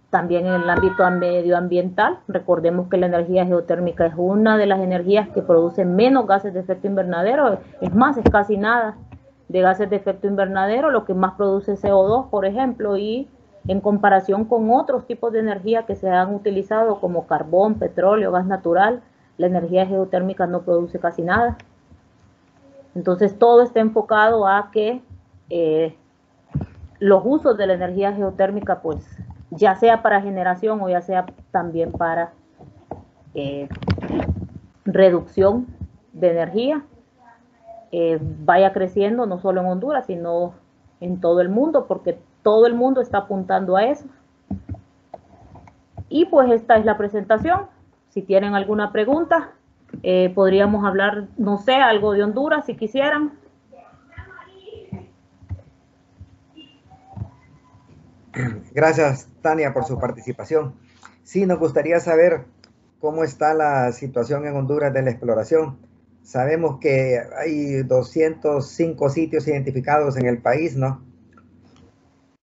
también en el ámbito medioambiental. Recordemos que la energía geotérmica es una de las energías que produce menos gases de efecto invernadero, es más, es casi nada de gases de efecto invernadero, lo que más produce CO2, por ejemplo, y en comparación con otros tipos de energía que se han utilizado como carbón, petróleo, gas natural, la energía geotérmica no produce casi nada. Entonces todo está enfocado a que los usos de la energía geotérmica, pues ya sea para generación o ya sea también para reducción de energía, vaya creciendo no solo en Honduras, sino en todo el mundo, porque todo el mundo está apuntando a eso. Y pues esta es la presentación. Si tienen alguna pregunta, podríamos hablar, no sé, algo de Honduras si quisieran. Gracias, Tania, por su participación. Sí, nos gustaría saber cómo está la situación en Honduras de la exploración. Sabemos que hay 205 sitios identificados en el país, ¿no?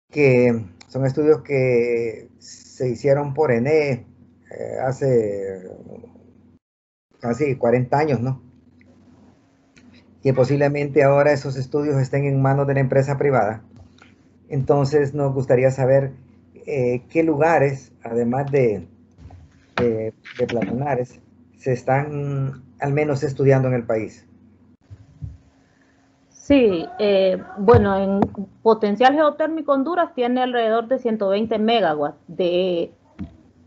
Que son estudios que se hicieron por ENE hace casi 40 años, ¿no? Que posiblemente ahora esos estudios estén en manos de la empresa privada. Entonces nos gustaría saber qué lugares, además de Platonares, se están al menos estudiando en el país. Sí, bueno, en potencial geotérmico Honduras tiene alrededor de 120 megawatts de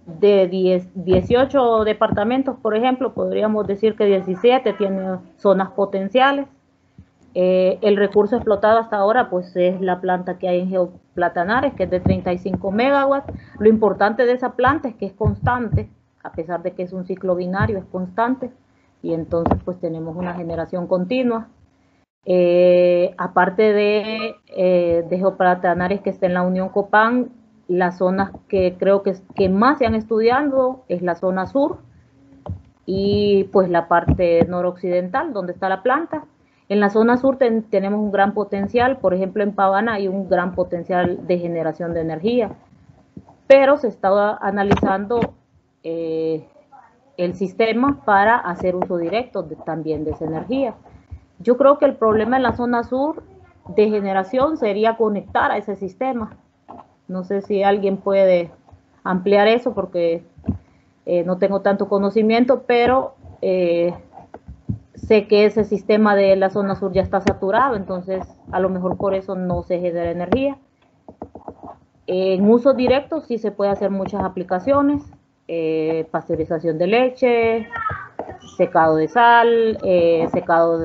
de 18 departamentos, por ejemplo, podríamos decir que 17 tienen zonas potenciales. El recurso explotado hasta ahora pues es la planta que hay en Geoplatanares, que es de 35 megawatts. Lo importante de esa planta es que es constante, a pesar de que es un ciclo binario, es constante, y entonces pues tenemos una generación continua. Aparte de Geoplatanares, que está en la Unión Copán, las zonas que creo que más se han estudiado es la zona sur y pues la parte noroccidental, donde está la planta. En la zona sur tenemos un gran potencial, por ejemplo en Pavana hay un gran potencial de generación de energía, pero se está analizando el sistema para hacer uso directo también de esa energía. Yo creo que el problema en la zona sur de generación sería conectar a ese sistema. No sé si alguien puede ampliar eso porque no tengo tanto conocimiento, pero sé que ese sistema de la zona sur ya está saturado, entonces a lo mejor por eso no se genera energía. En uso directo sí se puede hacer muchas aplicaciones, pasteurización de leche, secado de sal, secado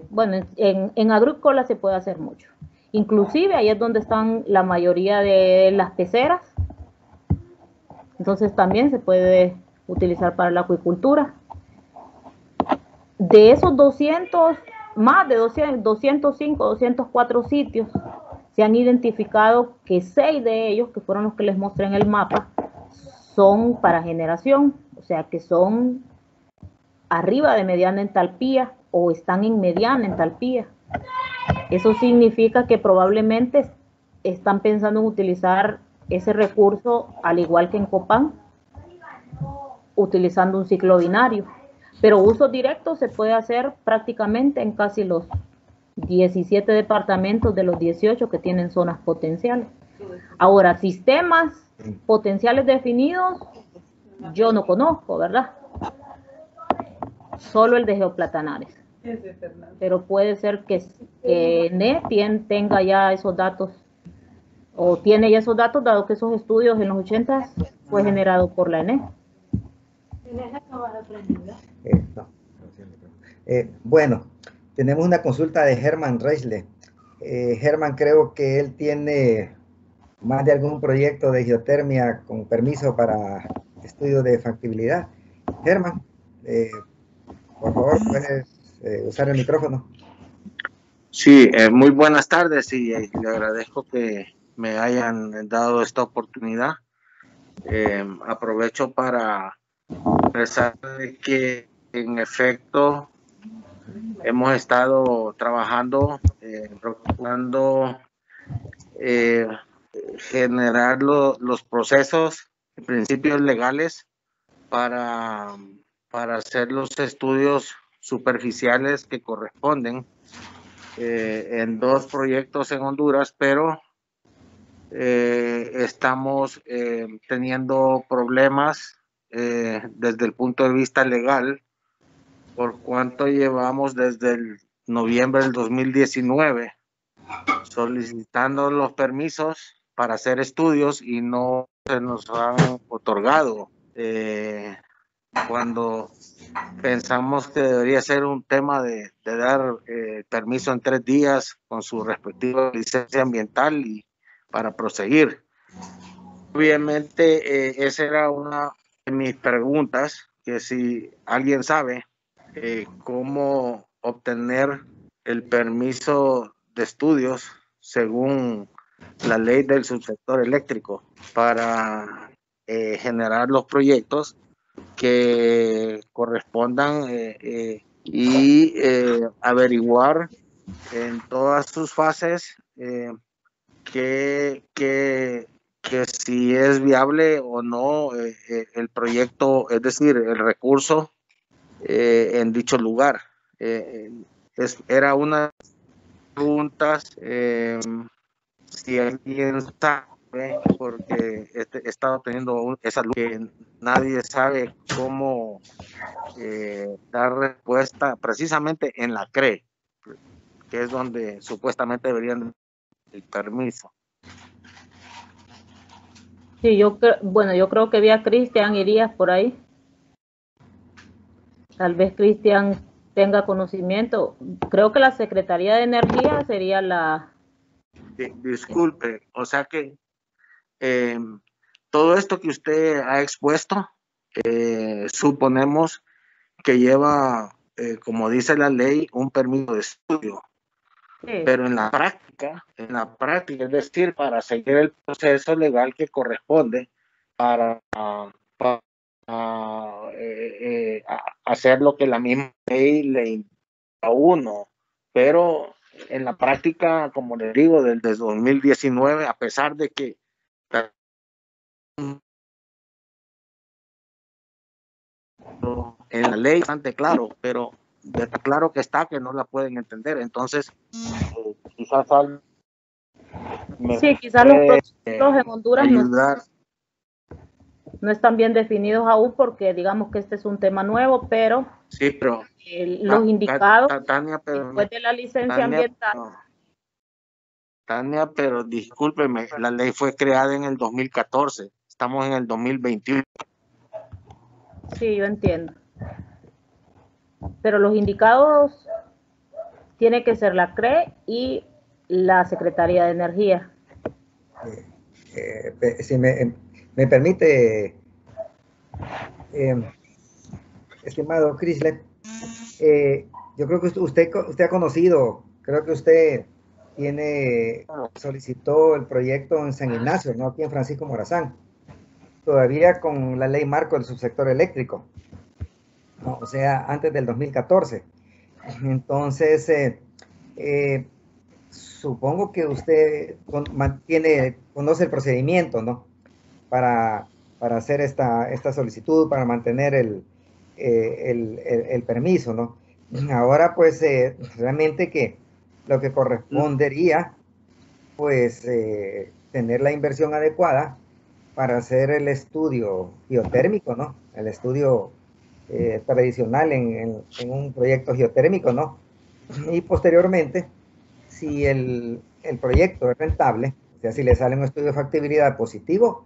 bueno, en agrícola se puede hacer mucho. Inclusive ahí es donde están la mayoría de las peceras, entonces también se puede utilizar para la acuicultura. De esos 200, más de 200, 205, 204 sitios, se han identificado que 6 de ellos, que fueron los que les mostré en el mapa, son para generación, o sea que son arriba de mediana entalpía o están en mediana entalpía. Eso significa que probablemente están pensando en utilizar ese recurso al igual que en Copán, utilizando un ciclo binario. Pero uso directo se puede hacer prácticamente en casi los 17 departamentos de los 18 que tienen zonas potenciales. Ahora, sistemas potenciales definidos, yo no conozco, ¿verdad? Solo el de Geoplatanares. Pero puede ser que NE tenga ya esos datos, o tiene ya esos datos, dado que esos estudios en los 80 fue generado por la ENE. No. Bueno, tenemos una consulta de Germán Reisle. Germán, creo que él tiene más de algún proyecto de geotermia con permiso para estudio de factibilidad. Germán, por favor, puedes usar el micrófono. Sí, muy buenas tardes y le agradezco que me hayan dado esta oportunidad. Aprovecho para expresar que en efecto hemos estado trabajando, procurando generar los procesos y principios legales para hacer los estudios superficiales que corresponden en 2 proyectos en Honduras, pero estamos teniendo problemas desde el punto de vista legal, por cuanto llevamos desde el noviembre del 2019 solicitando los permisos para hacer estudios y no se nos han otorgado. Cuando pensamos que debería ser un tema de dar permiso en 3 días con su respectiva licencia ambiental y para proseguir. Obviamente esa era una de mis preguntas, que si alguien sabe cómo obtener el permiso de estudios según la ley del subsector eléctrico para generar los proyectos que correspondan y averiguar en todas sus fases que si es viable o no el proyecto, es decir, el recurso en dicho lugar. Era una preguntas, si alguien sabe, porque he estado teniendo esa luz que nadie sabe cómo dar respuesta precisamente en la CRE, que es donde supuestamente deberían el permiso. Sí, bueno, yo creo que vi a Cristian irías por ahí. Tal vez Cristian tenga conocimiento. Creo que la Secretaría de Energía sería la... Disculpe, o sea que eh, todo esto que usted ha expuesto, suponemos que lleva, como dice la ley, un permiso de estudio. Sí, Pero en la práctica, es decir, para seguir el proceso legal que corresponde para, para hacer lo que la misma ley le indica a uno. Pero en la práctica, como les digo, desde 2019, a pesar de que en la ley bastante claro, pero de tan claro que está que no la pueden entender. Entonces, quizás me sí, quizás los puede protocolos en Honduras ayudar. no están bien definidos aún porque digamos que este es un tema nuevo, pero Sí, pero los indicados Tania, pero después de la licencia Tania, ambiental. no, Tania, pero discúlpeme, la ley fue creada en el 2014, estamos en el 2021. Sí, yo entiendo. Pero los indicados tiene que ser la CRE y la Secretaría de Energía. Si me permite, eh, estimado Chrysler, yo creo que usted ha conocido, creo que usted solicitó el proyecto en San Ignacio, ¿no? Aquí en Francisco Morazán, todavía con la ley marco del subsector eléctrico, ¿no? O sea, antes del 2014. Entonces, supongo que usted conoce el procedimiento, ¿no? Para, para hacer esta solicitud, para mantener el permiso, ¿no? Ahora, pues, realmente que lo que correspondería, pues, tener la inversión adecuada para hacer el estudio geotérmico, ¿no? El estudio tradicional en un proyecto geotérmico, ¿no? Y posteriormente, si el proyecto es rentable, o sea, si le sale un estudio de factibilidad positivo,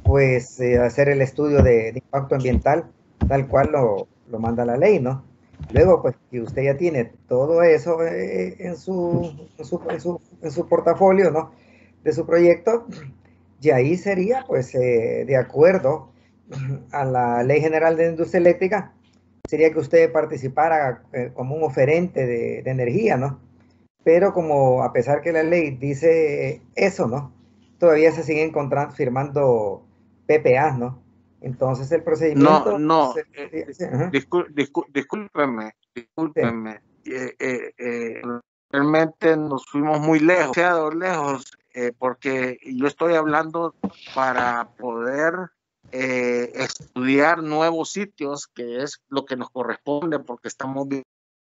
pues hacer el estudio de impacto ambiental tal cual lo manda la ley, ¿no? Luego, pues que usted ya tiene todo eso en su portafolio, ¿no? De su proyecto, y ahí sería, pues, de acuerdo a la Ley General de Industria Eléctrica, sería que usted participara como un oferente de energía, ¿no? Pero como a pesar que la ley dice eso, ¿no? Todavía se siguen firmando PPAs, ¿no? Entonces el No, procedimiento no, sí, discúlpeme. Realmente nos fuimos muy lejos, demasiado lejos, porque yo estoy hablando para poder estudiar nuevos sitios, que es lo que nos corresponde, porque estamos viviendo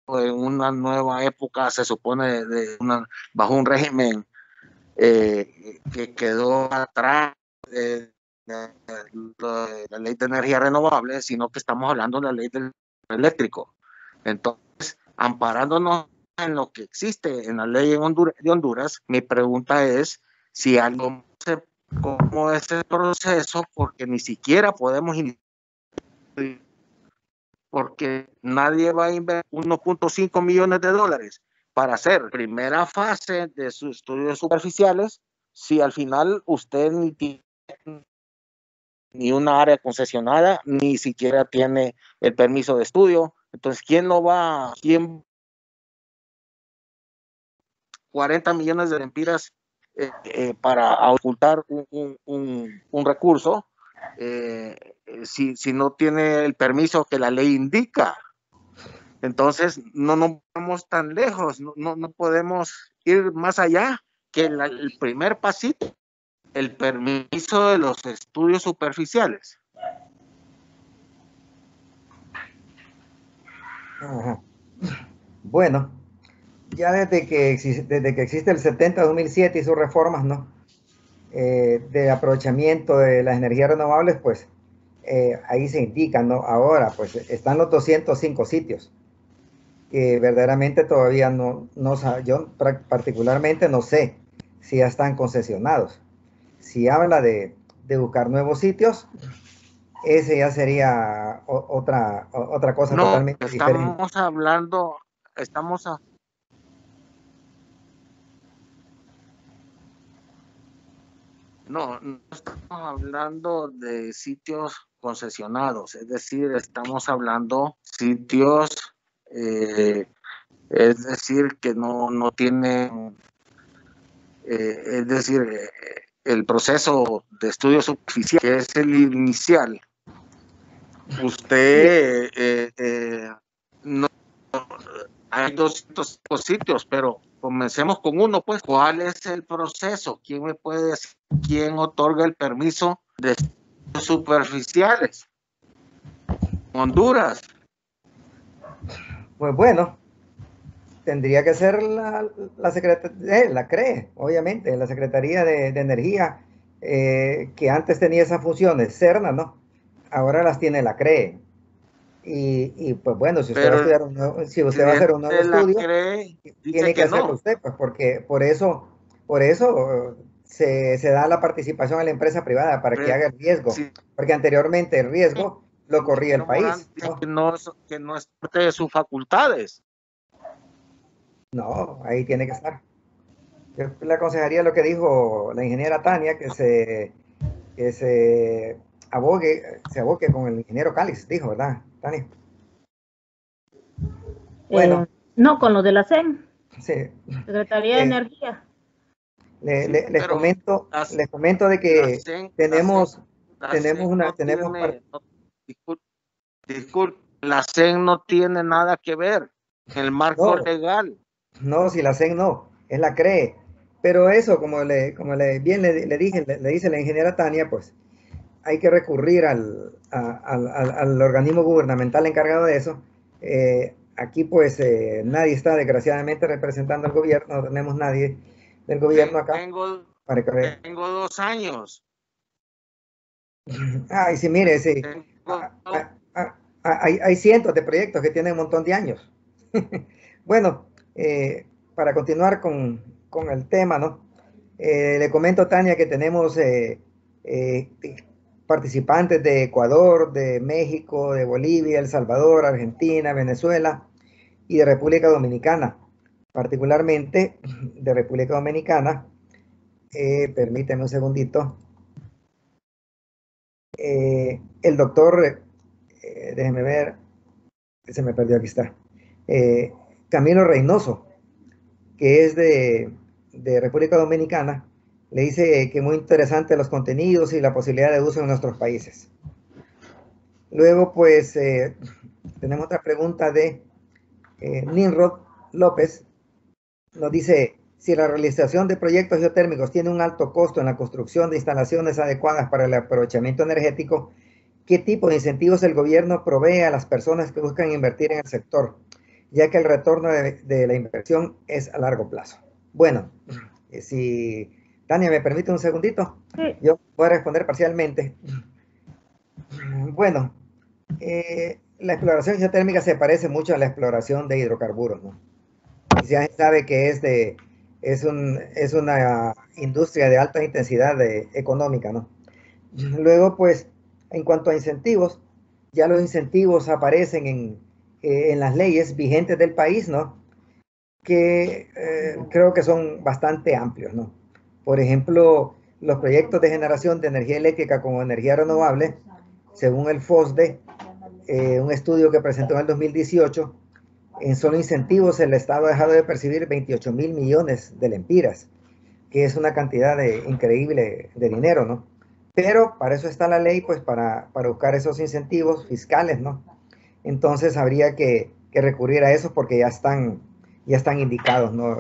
en una nueva época, se supone, bajo un régimen que quedó atrás de la ley de energía renovable, sino que estamos hablando de la ley del eléctrico. Entonces, amparándonos en lo que existe en la ley de Honduras, mi pregunta es si algo cómo es el proceso, porque ni siquiera podemos iniciar, porque nadie va a invertir 1.5 millones de dólares para hacer primera fase de sus estudios superficiales si al final usted ni tiene ni una área concesionada, ni siquiera tiene el permiso de estudio. Entonces, quién 40 millones de lempiras para ocultar un recurso si no tiene el permiso que la ley indica? Entonces, no nos vamos tan lejos, no podemos ir más allá que el primer pasito, el permiso de los estudios superficiales. ajá. Bueno, ya desde que existe el 70-2007 y sus reformas, ¿no? De aprovechamiento de las energías renovables, pues ahí se indica, ¿no? Ahora, pues están los 205 sitios que verdaderamente todavía yo particularmente no sé si ya están concesionados. Si habla de buscar nuevos sitios, ese ya sería otra cosa totalmente diferente. Estamos hablando, no estamos hablando de sitios concesionados, es decir, estamos hablando sitios, es decir, que no tienen, es decir, el proceso de estudio superficial, que es el inicial. Usted, no, hay 200 sitios, pero comencemos con uno, pues. ¿Cuál es el proceso? ¿Quién me puede decir quién otorga el permiso de estudios superficiales? Honduras. Pues bueno, tendría que ser la Secretaría, la CRE, obviamente, la Secretaría de Energía, que antes tenía esas funciones, CERNA, ¿no? Ahora las tiene la CRE. Y pues bueno, si usted va a estudiar si usted va a hacer un nuevo estudio, tiene que hacerlo usted, pues porque por eso se da la participación a la empresa privada para que haga el riesgo, porque anteriormente el riesgo lo corría el país, ¿no? Que no es parte de sus facultades. No, ahí tiene que estar. Yo le aconsejaría lo que dijo la ingeniera Tania, que se aboque con el ingeniero Cáliz, dijo, ¿verdad, Tania? Bueno. No, con lo de la CEN. Sí. Secretaría de Energía. Les comento de que tenemos disculpe, la CEN no tiene nada que ver en el marco legal. No, si la CEN no, es la CRE. Pero eso, como le dice la ingeniera Tania, pues hay que recurrir al organismo gubernamental encargado de eso. Aquí pues nadie está desgraciadamente representando al gobierno, no tenemos nadie del gobierno acá. Tengo 2 años. Ay, sí, mire, sí. Hay cientos de proyectos que tienen un montón de años. Bueno, para continuar con el tema, ¿no? Le comento, Tania, que tenemos participantes de Ecuador, de México, de Bolivia, El Salvador, Argentina, Venezuela y de República Dominicana. Particularmente de República Dominicana, permíteme un segundito. El doctor, déjeme ver, se me perdió, aquí está. Camilo Reynoso, que es de República Dominicana, le dice que muy interesante los contenidos y la posibilidad de uso en nuestros países. Luego, pues, tenemos otra pregunta de Nimrod López. Nos dice, si la realización de proyectos geotérmicos tiene un alto costo en la construcción de instalaciones adecuadas para el aprovechamiento energético, ¿qué tipo de incentivos el gobierno provee a las personas que buscan invertir en el sector, ya que el retorno de la inversión es a largo plazo? Bueno, si Tania me permite un segundito, sí. Yo voy a responder parcialmente. Bueno, la exploración geotérmica se parece mucho a la exploración de hidrocarburos, ¿no? Ya se sabe que es una industria de alta intensidad económica, ¿no? Luego, pues, en cuanto a incentivos, ya los incentivos aparecen en las leyes vigentes del país, ¿no? Que creo que son bastante amplios, ¿no? Por ejemplo, los proyectos de generación de energía eléctrica como energía renovable, según el FOSDE, un estudio que presentó en el 2018, en solo incentivos el Estado ha dejado de percibir 28.000 millones de lempiras, que es una cantidad increíble de dinero, ¿no? Pero para eso está la ley, pues para buscar esos incentivos fiscales, ¿no? Entonces habría que recurrir a esos porque ya están indicados, ¿no?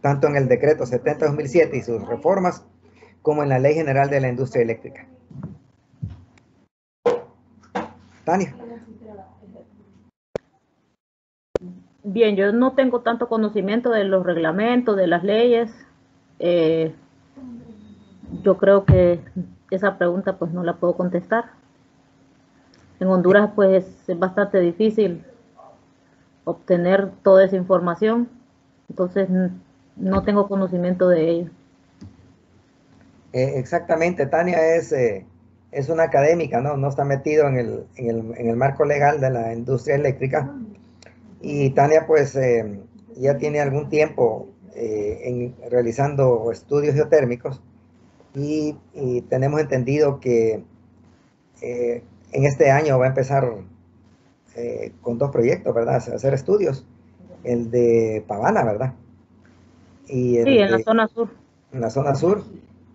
Tanto en el decreto 70-2007 y sus reformas, como en la Ley General de la Industria Eléctrica. Tania. Bien, yo no tengo tanto conocimiento de los reglamentos, de las leyes. Yo creo que esa pregunta pues no la puedo contestar. En Honduras pues es bastante difícil obtener toda esa información, entonces no tengo conocimiento de ello. Exactamente, Tania es una académica, ¿no? No está metido en el marco legal de la industria eléctrica. Y Tania, pues, ya tiene algún tiempo realizando estudios geotérmicos y tenemos entendido que en este año va a empezar con 2 proyectos, ¿verdad? A hacer estudios. El de Pavana, ¿verdad? Y Sí, el en la de zona sur. en la zona sur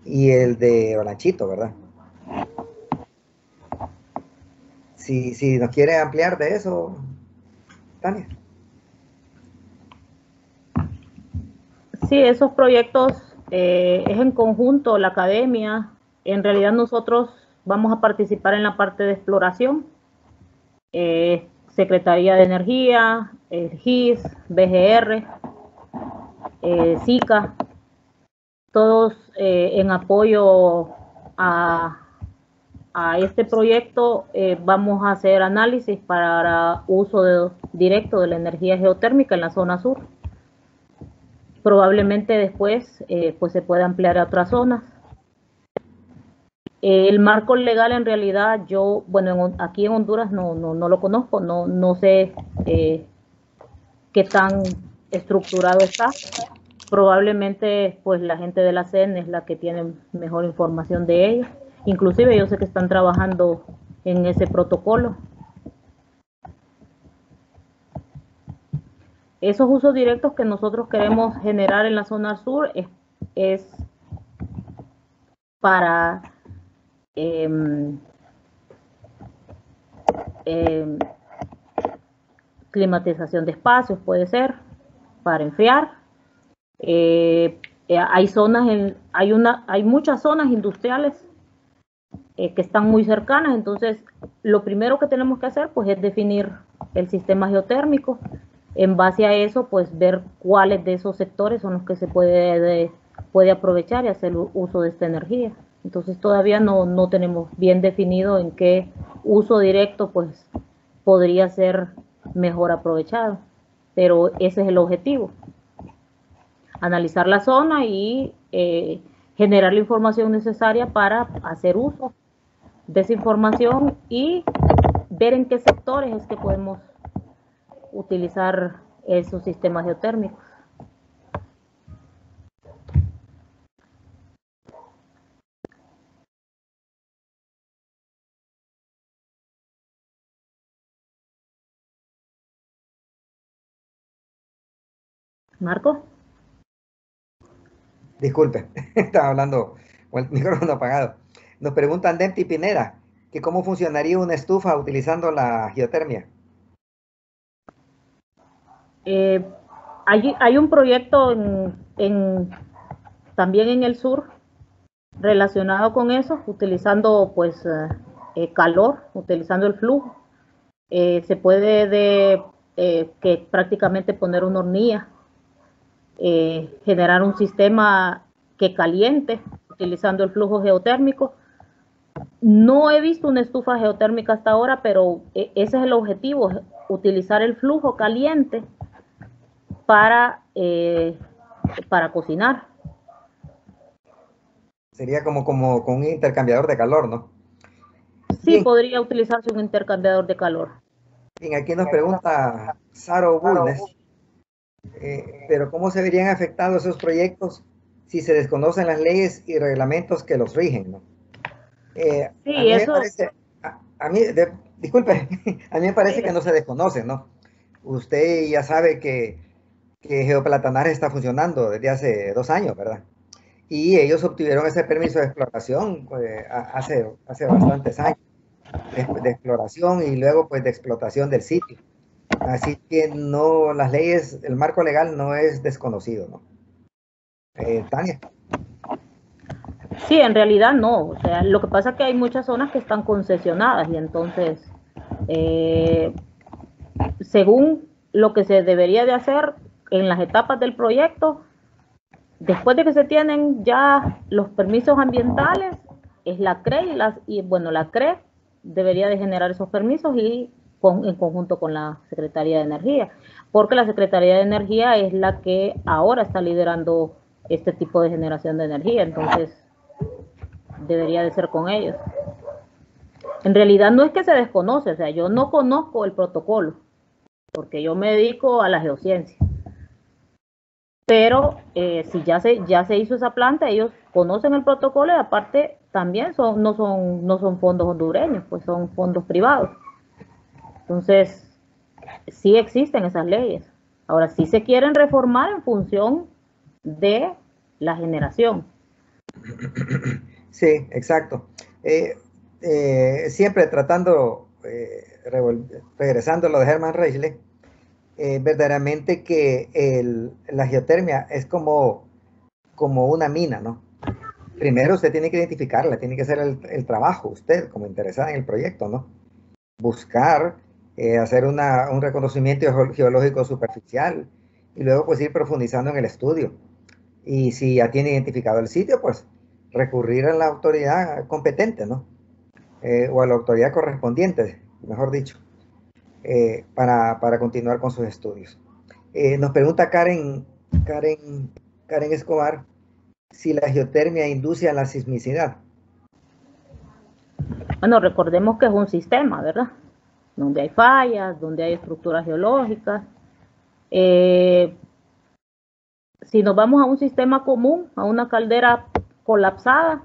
y el de Olanchito, ¿verdad? Si nos quiere ampliar de eso, Tania. Sí, esos proyectos es en conjunto la academia. En realidad nosotros vamos a participar en la parte de exploración. Secretaría de Energía, el GIS, BGR, SICA, todos en apoyo a, a este proyecto. Vamos a hacer análisis para uso directo de la energía geotérmica en la zona sur. Probablemente después pues se pueda ampliar a otras zonas. El marco legal en realidad yo, bueno, aquí en Honduras no lo conozco, no sé qué tan estructurado está. Probablemente pues la gente de la CEN es la que tiene mejor información de ello. Inclusive yo sé que están trabajando en ese protocolo. Esos usos directos que nosotros queremos generar en la zona sur es para eh, eh, climatización de espacios, puede ser, para enfriar. Hay zonas, hay muchas zonas industriales que están muy cercanas, entonces lo primero que tenemos que hacer pues es definir el sistema geotérmico. En base a eso, pues ver cuáles de esos sectores son los que se puede aprovechar y hacer uso de esta energía. Entonces todavía no tenemos bien definido en qué uso directo pues podría ser mejor aprovechado, pero ese es el objetivo: analizar la zona y generar la información necesaria para hacer uso de esa información y ver en qué sectores es que podemos utilizar esos sistemas geotérmicos. Marco. Disculpe, estaba hablando con el micrófono apagado. Nos preguntan Denti Pineda que cómo funcionaría una estufa utilizando la geotermia. Eh, hay un proyecto también en el sur relacionado con eso, utilizando pues calor, utilizando el flujo. Se puede que prácticamente poner una hornilla, generar un sistema que caliente utilizando el flujo geotérmico. No he visto una estufa geotérmica hasta ahora, pero ese es el objetivo: utilizar el flujo caliente para, para cocinar. Sería como con un intercambiador de calor, ¿no? Sí, Bien, podría utilizarse un intercambiador de calor. bien, aquí nos pregunta Saro Bulnes, pero ¿cómo se verían afectados esos proyectos si se desconocen las leyes y reglamentos que los rigen, ¿no? A Sí, mí me eso. parece, disculpe, a mí me parece que no se desconoce, ¿no? Usted ya sabe que Geoplatanar está funcionando desde hace 2 años, ¿verdad? Y ellos obtuvieron ese permiso de exploración hace bastantes años de exploración y luego pues de explotación del sitio. Así que no, las leyes, el marco legal no es desconocido, ¿no? Tania. Sí, en realidad no. O sea, lo que pasa es que hay muchas zonas que están concesionadas y entonces, eh, según lo que se debería de hacer en las etapas del proyecto, después de que se tienen ya los permisos ambientales, es la CRE bueno, la CRE debería de generar esos permisos y en conjunto con la Secretaría de Energía, porque la Secretaría de Energía es la que ahora está liderando este tipo de generación de energía. Entonces, debería de ser con ellos. En realidad no es que se desconoce, o sea, yo no conozco el protocolo, porque yo me dedico a la geociencia. Pero si ya se hizo esa planta, ellos conocen el protocolo y aparte también no son fondos hondureños, pues son fondos privados. Entonces, sí existen esas leyes. Ahora, sí se quieren reformar en función de la generación. Sí, exacto. Siempre tratando, regresando a lo de Hermann Reuschel, verdaderamente que la geotermia es como una mina, ¿no? Primero usted tiene que identificarla, tiene que hacer el trabajo, usted como interesada en el proyecto, ¿no? Buscar, hacer un reconocimiento geológico superficial y luego pues ir profundizando en el estudio. Y si ya tiene identificado el sitio, pues recurrir a la autoridad competente, ¿no? O a la autoridad correspondiente, mejor dicho, para continuar con sus estudios. Nos pregunta Karen Escobar si la geotermia induce a la sismicidad. Bueno, recordemos que es un sistema, ¿verdad? Donde hay fallas, donde hay estructuras geológicas. Si nos vamos a un sistema común, a una caldera colapsada,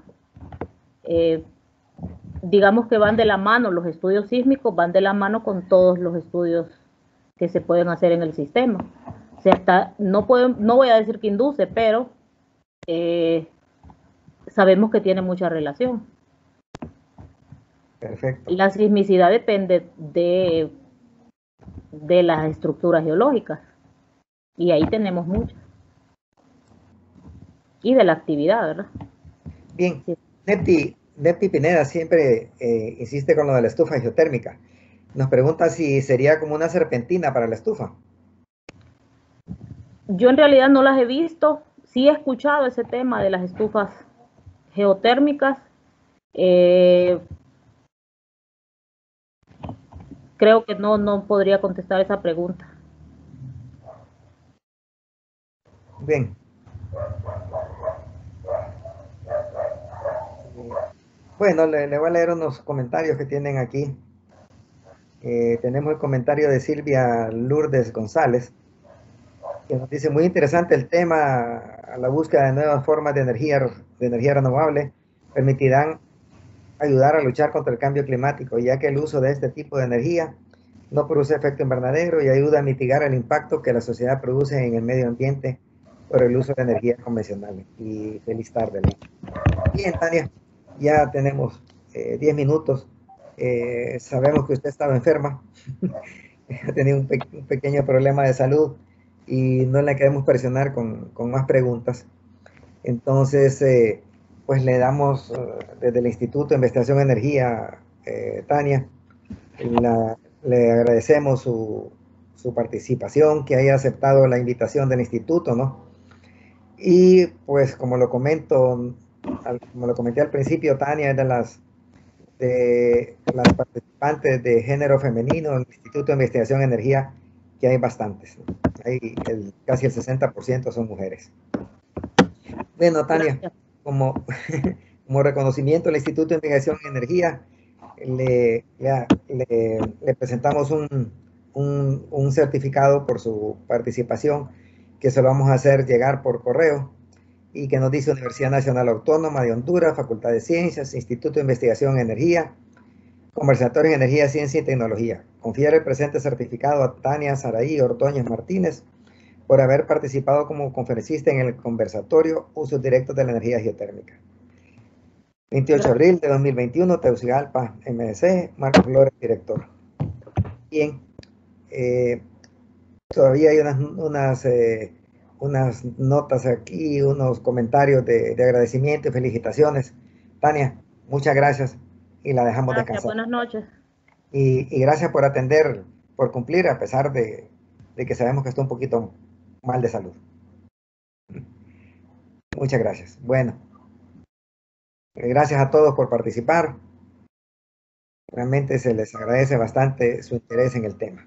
digamos que van de la mano, los estudios sísmicos van de la mano con todos los estudios que se pueden hacer en el sistema. O sea, no voy a decir que induce, pero sabemos que tiene mucha relación. Perfecto. La sismicidad depende de las estructuras geológicas y ahí tenemos muchas. Y de la actividad, ¿verdad? Bien, sí. Nepti Pineda siempre insiste con lo de la estufa geotérmica. Nos pregunta si sería como una serpentina para la estufa. Yo en realidad no las he visto, sí he escuchado ese tema de las estufas geotérmicas. Creo que no podría contestar esa pregunta. Bien. Bueno, le voy a leer unos comentarios que tienen aquí. Tenemos el comentario de Silvia Lourdes González, que nos dice: muy interesante el tema, a la búsqueda de nuevas formas de energía renovable permitirán ayudar a luchar contra el cambio climático, ya que el uso de este tipo de energía no produce efecto invernadero y ayuda a mitigar el impacto que la sociedad produce en el medio ambiente por el uso de energías convencionales. Y feliz tarde. Bien, Tania, ya tenemos 10 minutos. Sabemos que usted estaba enferma, ha tenido un pequeño problema de salud y no la queremos presionar con más preguntas. Entonces, pues le damos desde el Instituto de Investigación de Energía, Tania, le agradecemos su participación, que haya aceptado la invitación del instituto, ¿no? Y pues como lo comenté al principio, Tania es de las participantes de género femenino en el Instituto de Investigación de Energía, que hay bastantes, ¿no? Casi el 60% son mujeres. Bueno, Tania, como reconocimiento al Instituto de Investigación en Energía, le presentamos un certificado por su participación, que se lo vamos a hacer llegar por correo, y que nos dice: Universidad Nacional Autónoma de Honduras, Facultad de Ciencias, Instituto de Investigación en Energía, Conversatorio en Energía, Ciencia y Tecnología. Confiere el presente certificado a Tania Saraí Ordóñez Martínez por haber participado como conferencista en el conversatorio Usos Directos de la Energía Geotérmica. 28 de abril de 2021, Tegucigalpa, MDC, Marcos Flores, director. Bien, todavía hay unas notas aquí, unos comentarios de agradecimiento y felicitaciones. Tania, muchas gracias y la dejamos descansar. Buenas noches. Y gracias por atender, por cumplir, a pesar de que sabemos que está un poquito mal de salud. Muchas gracias. Bueno, gracias a todos por participar. Realmente se les agradece bastante su interés en el tema.